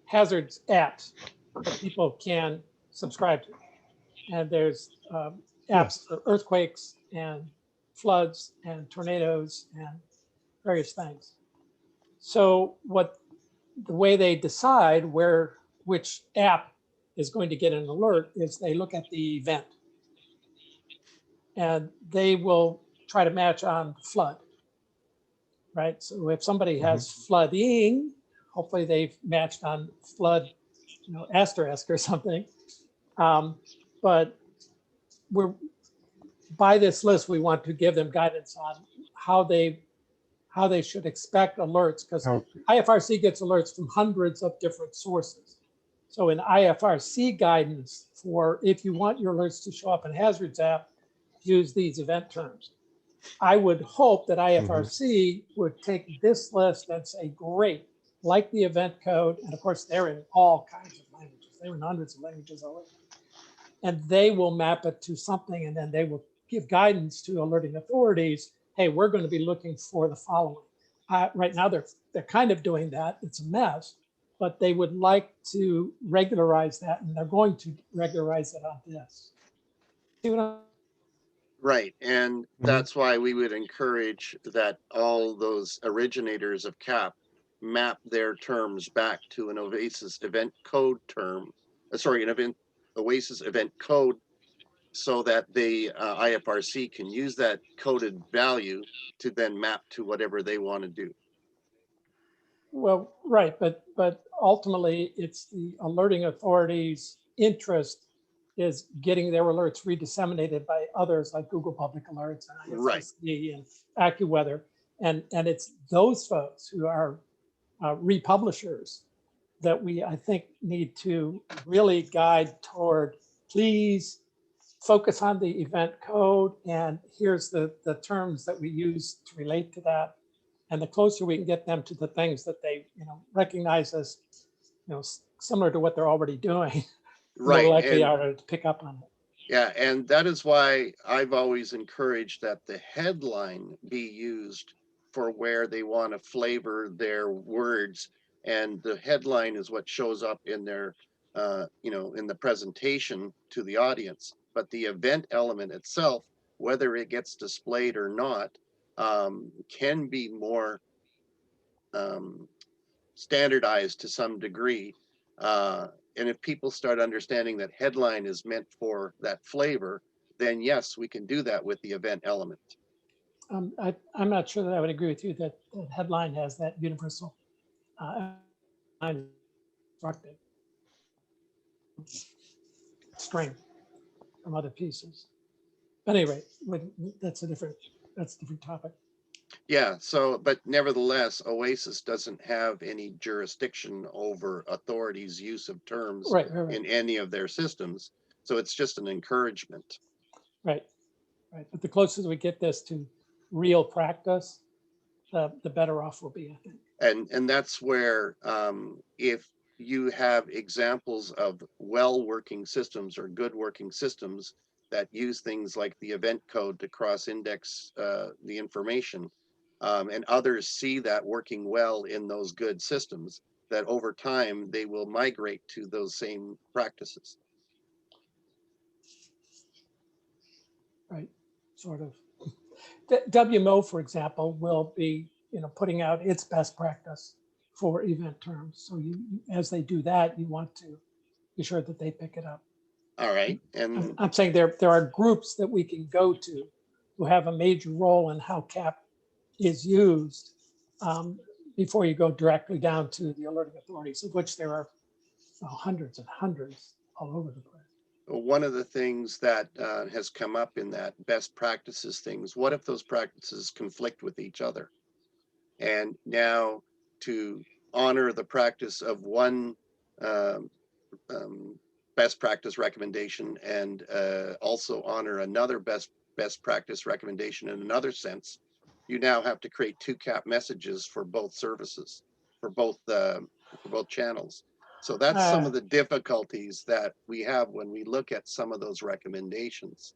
hazards apps that people can subscribe to. And there's apps for earthquakes and floods and tornadoes and various things. So the way they decide which app is going to get an alert is they look at the event, and they will try to match on flood, right? So if somebody has flooding, hopefully they've matched on flood, you know, asterisk or something. But by this list, we want to give them guidance on how they should expect alerts, because IFRC gets alerts from hundreds of different sources. So in IFRC guidance for if you want your alerts to show up in Hazards app, use these event terms. I would hope that IFRC would take this list and say, great, like the event code, and of course they're in all kinds of languages. They're in hundreds of languages already. And they will map it to something, and then they will give guidance to alerting authorities. Hey, we're going to be looking for the following. Right now, they're kind of doing that. It's a mess, but they would like to regularize that, and they're going to regularize it on this. See what I'm... Right, and that's why we would encourage that all those originators of CAP map their terms back to an OASIS event code term, an OASIS event code, so that the IFRC can use that coded value to then map to whatever they want to do. Well, right, but ultimately it's the alerting authorities' interest is getting their alerts redisseminated by others like Google Public Alerts and IFRC and AccuWeather, and it's those folks who are republishers that I think need to really guide toward, please focus on the event code, and here's the terms that we use to relate to that. And the closer we can get them to the things that they, recognize as, similar to what they're already doing, the more Right. likely And are to pick up on it. yeah, and that is why I've always encouraged that the headline be used for where they want to flavor their words. And the headline is what shows up in their, in the presentation to the audience. But the event element itself, whether it gets displayed or not, can be more um, standardized to some degree. And if people start understanding that headline is meant for that flavor, then yes, we can do that with the event element. I'm not sure that I would agree with you that the headline has that universal constructed string from other pieces. But anyway, that's a different topic. Yeah, so, but nevertheless, OASIS doesn't have any jurisdiction over authorities' use of terms Right. in any of their systems. So it's just an encouragement. Right. But the closer we get this to real practice, the better off we'll be, I think. And that's where if you have examples of well-working systems or good working systems that use things like the event code to cross-index the information, and others see that working well in those good systems, that over time they will migrate to those same practices. Right, sort of. WMO, for example, will be putting out its best practice for event terms. So as they do that, you want to be sure that they pick it up. All right, and I'm saying there are groups that we can go to who have a major role in how CAP is used before you go directly down to the alerting authorities, of which there are hundreds and hundreds all over the place. one of the things that has come up in that best practices things, what if those practices conflict with each other? And now to honor the practice of one um, best practice recommendation and also honor another best practice recommendation in another sense, you now have to create two CAP messages for both services, for both channels. So that's some of the difficulties that we have when we look at some of those recommendations.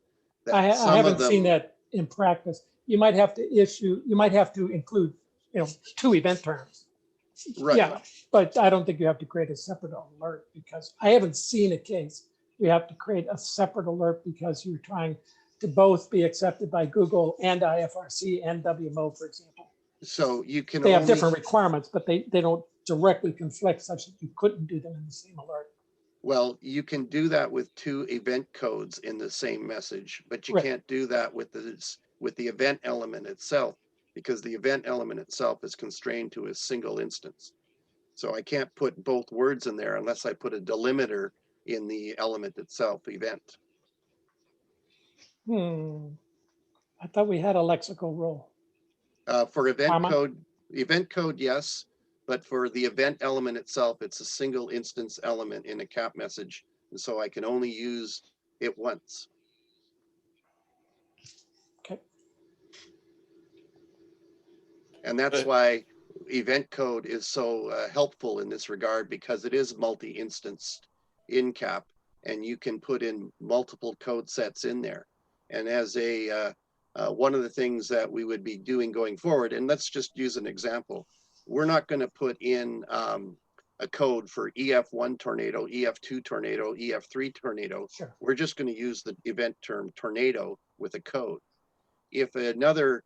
I Some haven't of them, seen that in practice. You might have to include, two event terms. right? Yeah, but I don't think you have to create a separate alert, because I haven't seen a case we have to create a separate alert because you're trying to both be accepted by Google and IFRC and WMO, for example. So you can They have only, different requirements, but they don't directly conflict such that you couldn't do them in the same alert. well, you can do that with two event codes in the same message, but you Right. can't do that with the event element itself, because the event element itself is constrained to a single instance. So I can't put both words in there unless I put a delimiter in the element itself, event. I thought we had a lexical rule. For Comma? event code, yes, but for the event element itself, it's a single instance element in a CAP message, and so I can only use it once. Okay. And that's why event code is so helpful in this regard, because it is multi-instanced in CAP, and you can put in multiple code sets in there. And as one of the things that we would be doing going forward, and let's just use an example, we're not going to put in a code for EF1 tornado, EF2 tornado, EF3 tornado. Sure. We're just going to use the event term tornado with a code. If another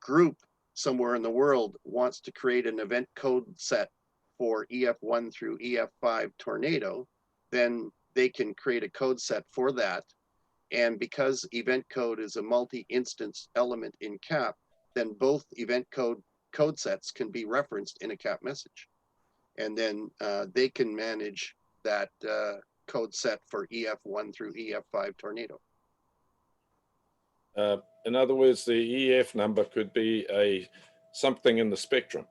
group somewhere in the world wants to create an event code set for EF1 through EF5 tornado, then they can create a code set for that. And because event code is a multi-instance element in CAP, then both event code sets can be referenced in a CAP message. And then they can manage that code set for EF1 through EF5 tornado. In other words, the EF number could be something in the spectrum.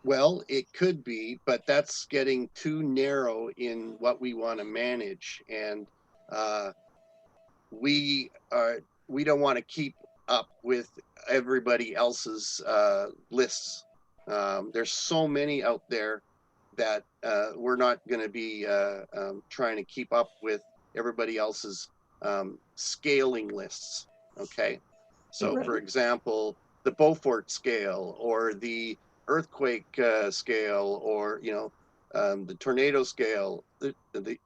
Well, it could be, but that's getting too narrow in what we want to manage. And we don't want to keep up with everybody else's lists. There's so many out there that we're not going to be trying to keep up with everybody else's scaling lists. Okay. So, for example, the Beaufort scale or the earthquake scale, or the tornado scale, the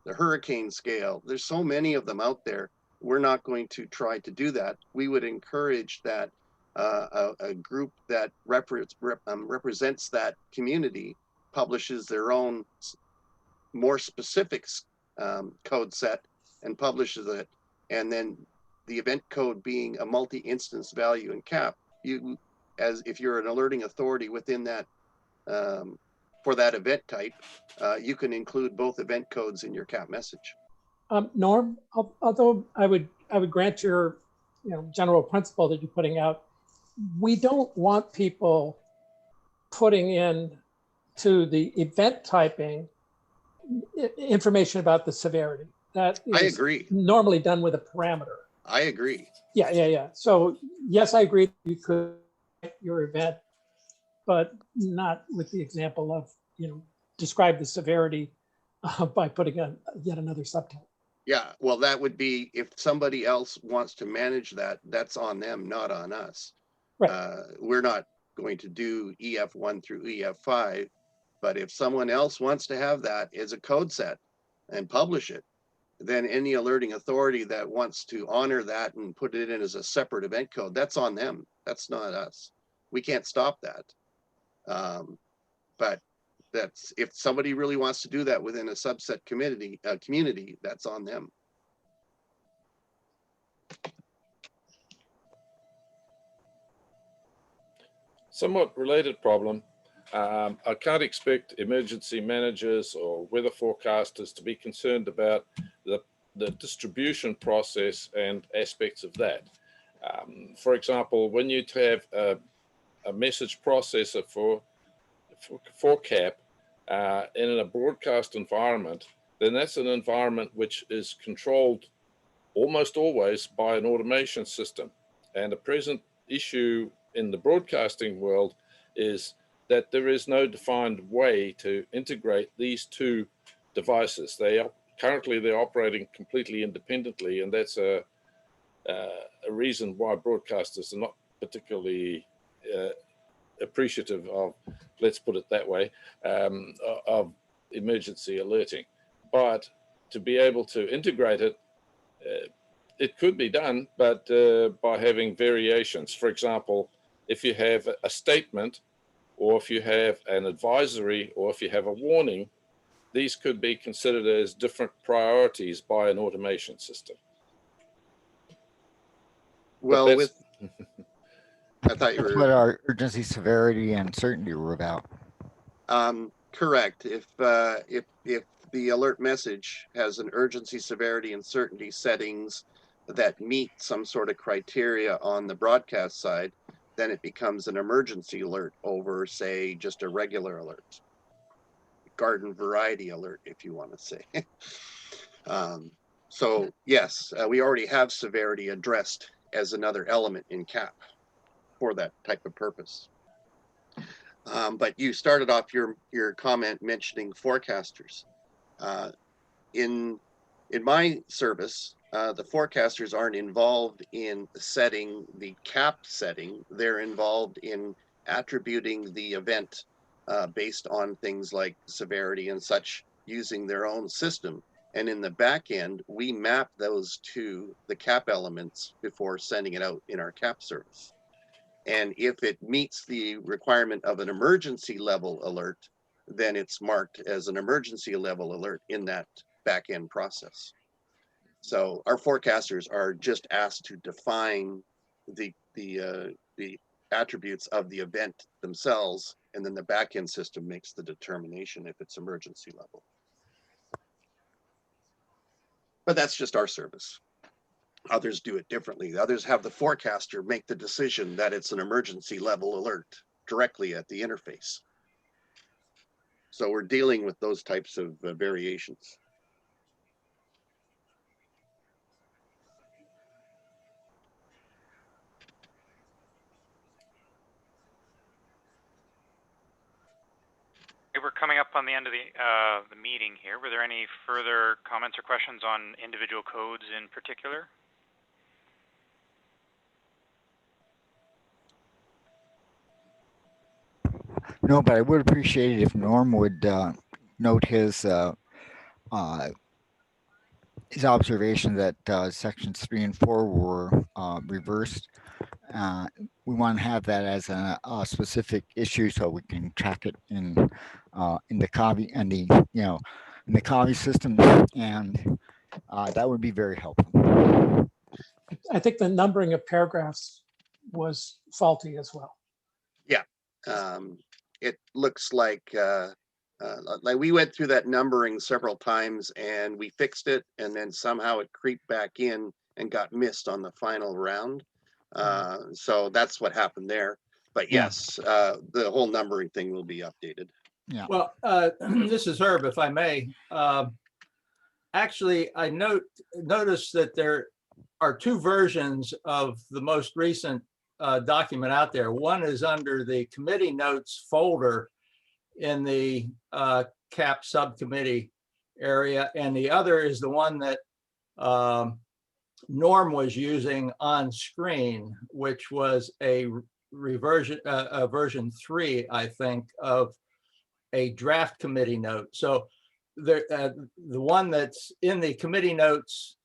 hurricane scale. There's so many of them out there. We're not going to try to do that. We would encourage that a group that represents that community publishes their own more specific code set and publishes it, and then the event code being a multi-instance value and cap. You, as if you're an alerting authority within that for that event type, you can include both event codes in your cap message. Norm, although I would grant your general principle that you're putting out, we don't want people putting in to the event typing information about the severity. That is I agree. Normally done with a parameter. I agree. Yeah. So yes, I agree. You could your event, but not with the example of describe the severity by putting yet another subtype. Yeah, well, that would be if somebody else wants to manage that. That's on them, not on us. Right. We're not going to do EF1 through EF5, but if someone else wants to have that as a code set and publish it, then any alerting authority that wants to honor that and put it in as a separate event code, that's on them. That's not us. We can't stop that. But that's if somebody really wants to do that within a subset community, that's on them. Somewhat related problem. I can't expect emergency managers or weather forecasters to be concerned about the distribution process and aspects of that. For example, when you have a message processor for CAP in a broadcast environment, then that's an environment which is controlled almost always by an automation system. And the present issue in the broadcasting world is that there is no defined way to integrate these two devices. Currently they're operating completely independently, and that's a reason why broadcasters are not particularly appreciative of, let's put it that way, of emergency alerting. But to be able to integrate it, it could be done, but by having variations. For example, if you have a statement, or if you have an advisory, or if you have a warning, these could be considered as different priorities by an automation system. Well, I thought you That's were what our urgency, severity, and certainty were about. correct. If the alert message has an urgency, severity, and certainty settings that meet some sort of criteria on the broadcast side, then it becomes an emergency alert over, say, just a regular alert, garden variety alert, if you want to say. So yes, we already have severity addressed as another element in CAP for that type of purpose. But you started off your comment mentioning forecasters. In my service, the forecasters aren't involved in setting the CAP setting. They're involved in attributing the event based on things like severity and such, using their own system. And in the back end, we map those to the CAP elements before sending it out in our CAP service. And if it meets the requirement of an emergency level alert, then it's marked as an emergency level alert in that back end process. So our forecasters are just asked to define the attributes of the event themselves, and then the back end system makes the determination if it's emergency level. But that's just our service. Others do it differently. Others have the forecaster make the decision that it's an emergency level alert directly at the interface. So we're dealing with those types of variations. we're coming up on the end of the meeting here. Were there any further comments or questions on individual codes in particular? No, but I would appreciate it if Norm would note his observation that sections 3 and 4 were reversed. We want to have that as a specific issue so we can track it in the CAVI and the in the CAVI system, and that would be very helpful. I think the numbering of paragraphs was faulty as well. Yeah, it looks like we went through that numbering several times and we fixed it, and then somehow it creeped back in and got missed on the final round. So that's what happened there. But yes, the whole numbering thing will be updated. Yeah. Well, this is Herb, if I may. Actually, I noticed that there are two versions of the most recent document out there. One is under the committee notes folder in the CAP subcommittee area, and the other is the one that Norm was using on screen, which was a version 3, I think, of a draft committee note. So the one that's in the committee notes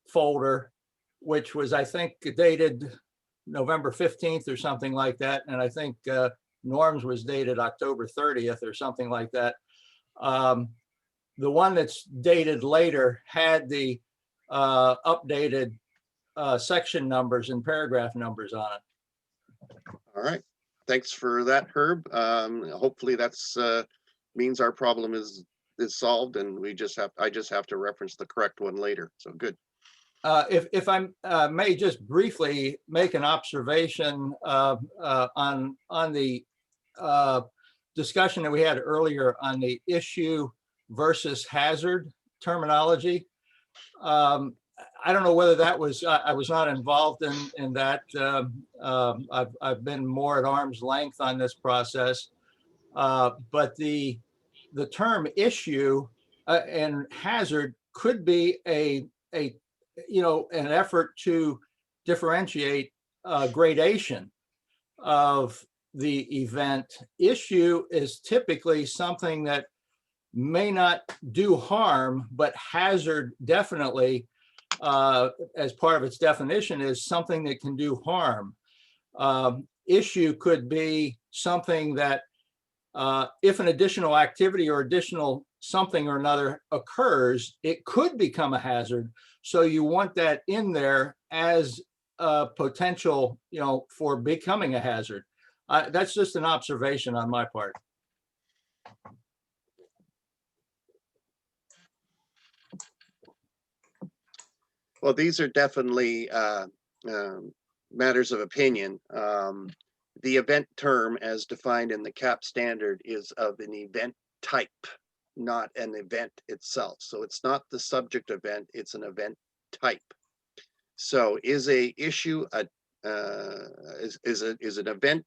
folder, which was, I think, dated November 15th or something like that, and I think Norm's was dated October 30th or something like that. The one that's dated later had the updated section numbers and paragraph numbers on it. All right, thanks for that, Herb. Hopefully that's means our problem is solved, and I just have to reference the correct one later. So good. If I may just briefly make an observation on the discussion that we had earlier on the issue versus hazard terminology. I don't know whether that was, I was not involved in that. I've been more at arm's length on this process, but the term issue and hazard could be an effort to differentiate gradation of the event. Issue is typically something that may not do harm, but hazard definitely, as part of its definition, is something that can do harm. Issue could be something that if an additional activity or additional something or another occurs, it could become a hazard. So you want that in there as a potential, for becoming a hazard. That's just an observation on my part. Well, these are definitely matters of opinion. The event term, as defined in the CAP standard, is of an event type, not an event itself. So it's not the subject event, it's an event type. So is a issue is an event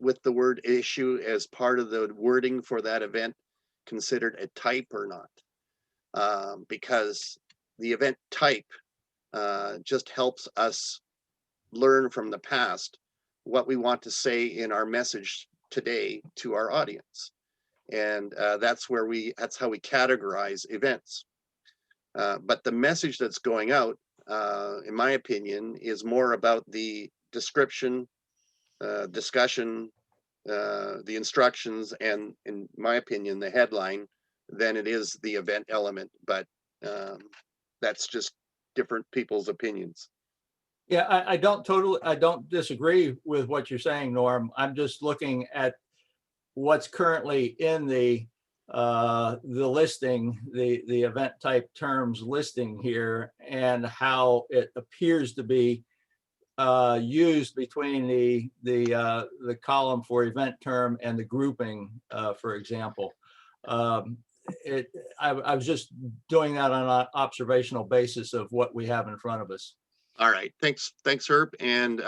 with the word issue as part of the wording for that event considered a type or not? Because the event type just helps us learn from the past what we want to say in our message today to our audience. And that's how we categorize events. But the message that's going out, in my opinion, is more about the description, discussion, the instructions, and in my opinion, the headline, than it is the event element. But that's just different people's opinions. Yeah, I don't disagree with what you're saying, Norm. I'm just looking at what's currently in the listing, the event type terms listing here, and how it appears to be used between the column for event term and the grouping, for example. I was just doing that on an observational basis of what we have in front of us. All right, thanks, Herb. And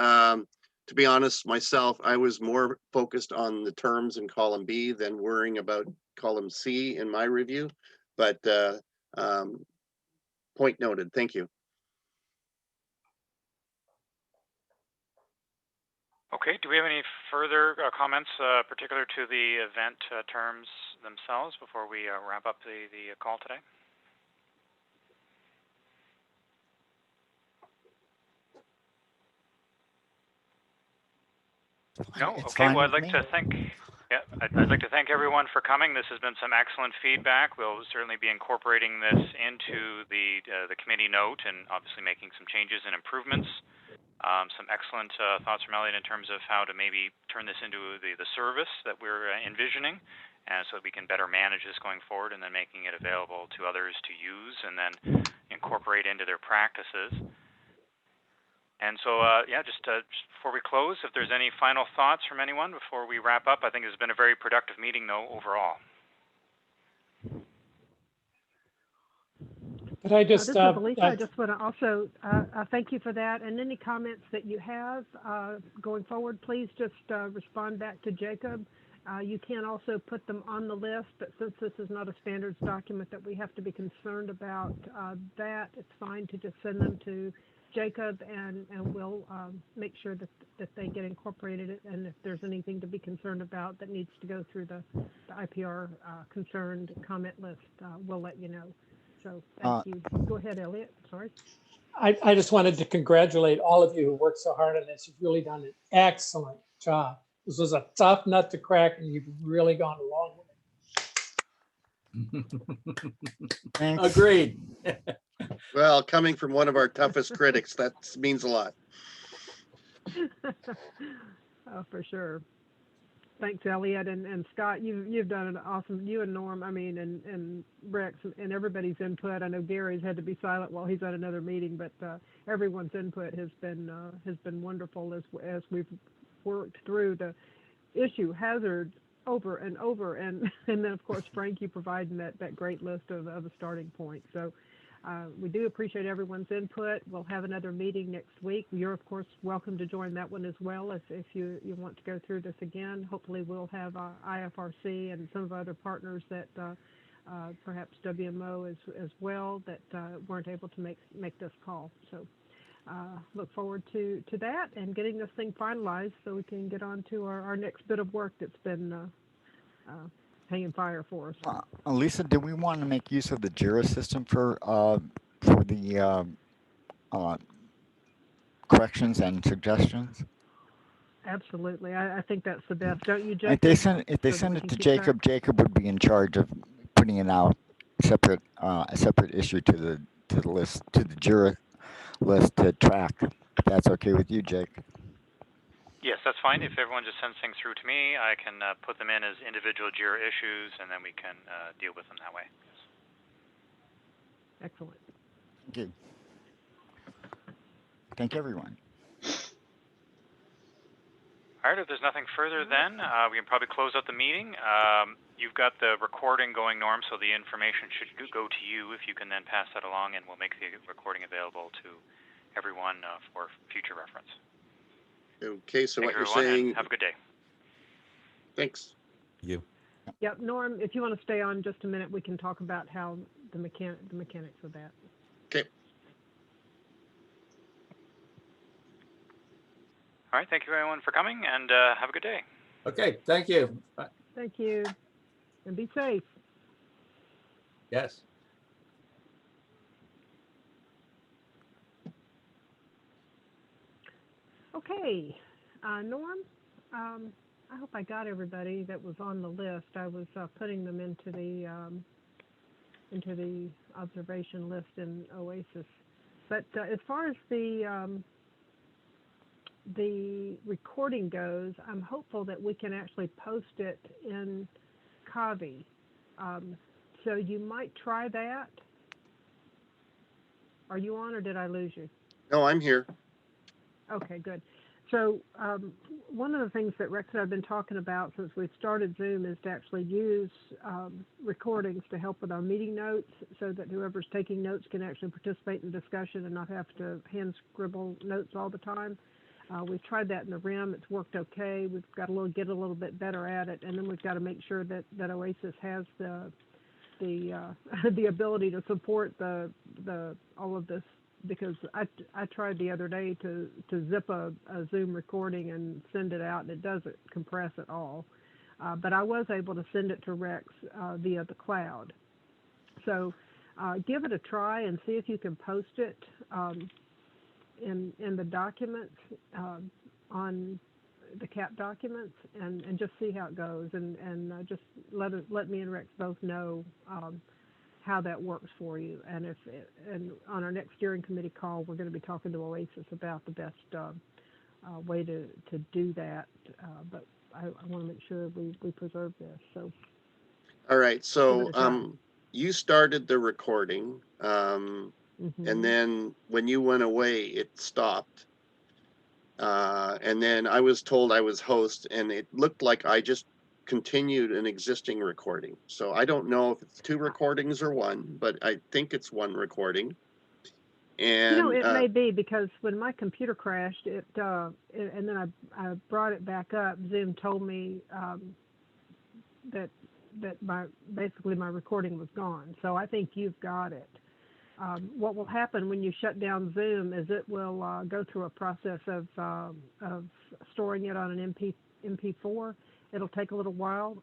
to be honest, myself, I was more focused on the terms in column B than worrying about column C in my review. But point noted. Thank you. Okay, do we have any further comments particular to the event terms themselves before we wrap up the call today? No? It's Okay, fine well, with I'd like me. to thank, yeah, I'd like to thank everyone for coming. This has been some excellent feedback. We'll certainly be incorporating this into the committee note and obviously making some changes and improvements. Some excellent thoughts from Elliot in terms of how to maybe turn this into the service that we're envisioning, and so that we can better manage this going forward, and then making it available to others to use and then incorporate into their practices. And so, yeah, just before we close, if there's any final thoughts from anyone before we wrap up, I think it's been a very productive meeting, though, overall. But I just, This is Alicia. I just want to also thank you for that. And any comments that you have going forward, please just respond back to Jacob. You can also put them on the list, but since this is not a standards document that we have to be concerned about that, it's fine to just send them to Jacob, and we'll make sure that they get incorporated. And if there's anything to be concerned about that needs to go through the IPR concerned comment list, we'll let you know. So thank you. Go ahead, Elliot. Sorry. I just wanted to congratulate all of you who worked so hard on this. You've really done an excellent job. This was a tough nut to crack, and you've really gone along with it. Thanks. Agreed. Well, coming from one of our toughest critics, that means a lot. Oh, for sure. Thanks, Elliot and Scott. You've done an awesome. You and Norm, I mean, and Rex and everybody's input. I know Gary's had to be silent while he's at another meeting, but everyone's input has been wonderful as we've worked through the issue hazard over and over, and then of course Frank, you providing that great list of a starting point. So. We do appreciate everyone's input. We'll have another meeting next week. You're, of course, welcome to join that one as well if you want to go through this again. Hopefully we'll have IFRC and some of our other partners that perhaps WMO as well that weren't able to make this call. So look forward to that and getting this thing finalized so we can get on to our next bit of work that's been hanging fire for us. Lisa, do we want to make use of the JIRA system for the corrections and suggestions? Absolutely, I think that's the best, don't you, Jacob? If they send it to Jacob, Jacob would be in charge of putting it out separate, a separate issue to the list, to the JIRA list to track. If that's okay with you, Jake. Yes, that's fine. If everyone just sends things through to me, I can put them in as individual JIRA issues, and then we can deal with them that way. Yes. Excellent. Thank you. Thank everyone. All right, if there's nothing further then, we can probably close out the meeting. You've got the recording going, Norm, so the information should go to you if you can then pass that along, and we'll make the recording available to everyone for future reference. Okay, so Thank what you're everyone, saying. and have a good day. Thanks. You. Yep, Norm, if you want to stay on just a minute, we can talk about how the mechanics of that. Okay. All right, thank you everyone for coming, and have a good day. Okay, thank you. Bye. Thank you, and be safe. Yes. Okay, Norm, I hope I got everybody that was on the list. I was putting them into the observation list in Oasis. But as far as the recording goes, I'm hopeful that we can actually post it in Kavi. So you might try that. Are you on, or did I lose you? No, I'm here. Okay, good. So one of the things that Rex and I have been talking about since we started Zoom is to actually use recordings to help with our meeting notes so that whoever's taking notes can actually participate in discussion and not have to hand scribble notes all the time. We've tried that in the RIM. It's worked okay. We've got to get a little bit better at it, and then we've got to make sure that Oasis has the the ability to support the all of this, because I tried the other day to zip a Zoom recording and send it out, and it doesn't compress at all. But I was able to send it to Rex via the cloud. So give it a try and see if you can post it in the documents on the CAP documents, and just see how it goes, and just let me and Rex both know how that works for you. And and on our next steering committee call, we're going to be talking to Oasis about the best way to do that. But I want to make sure we preserve this. So. All right. Give it So a try. you started the recording, and then when you went away, it stopped. And then I was told I was host, and it looked like I just continued an existing recording. So I don't know if it's two recordings or one, but I think it's one recording. And It may be, because when my computer crashed, and then I brought it back up, Zoom told me that basically my recording was gone. So I think you've got it. What will happen when you shut down Zoom is it will go through a process of storing it on an MP4. It'll take a little while,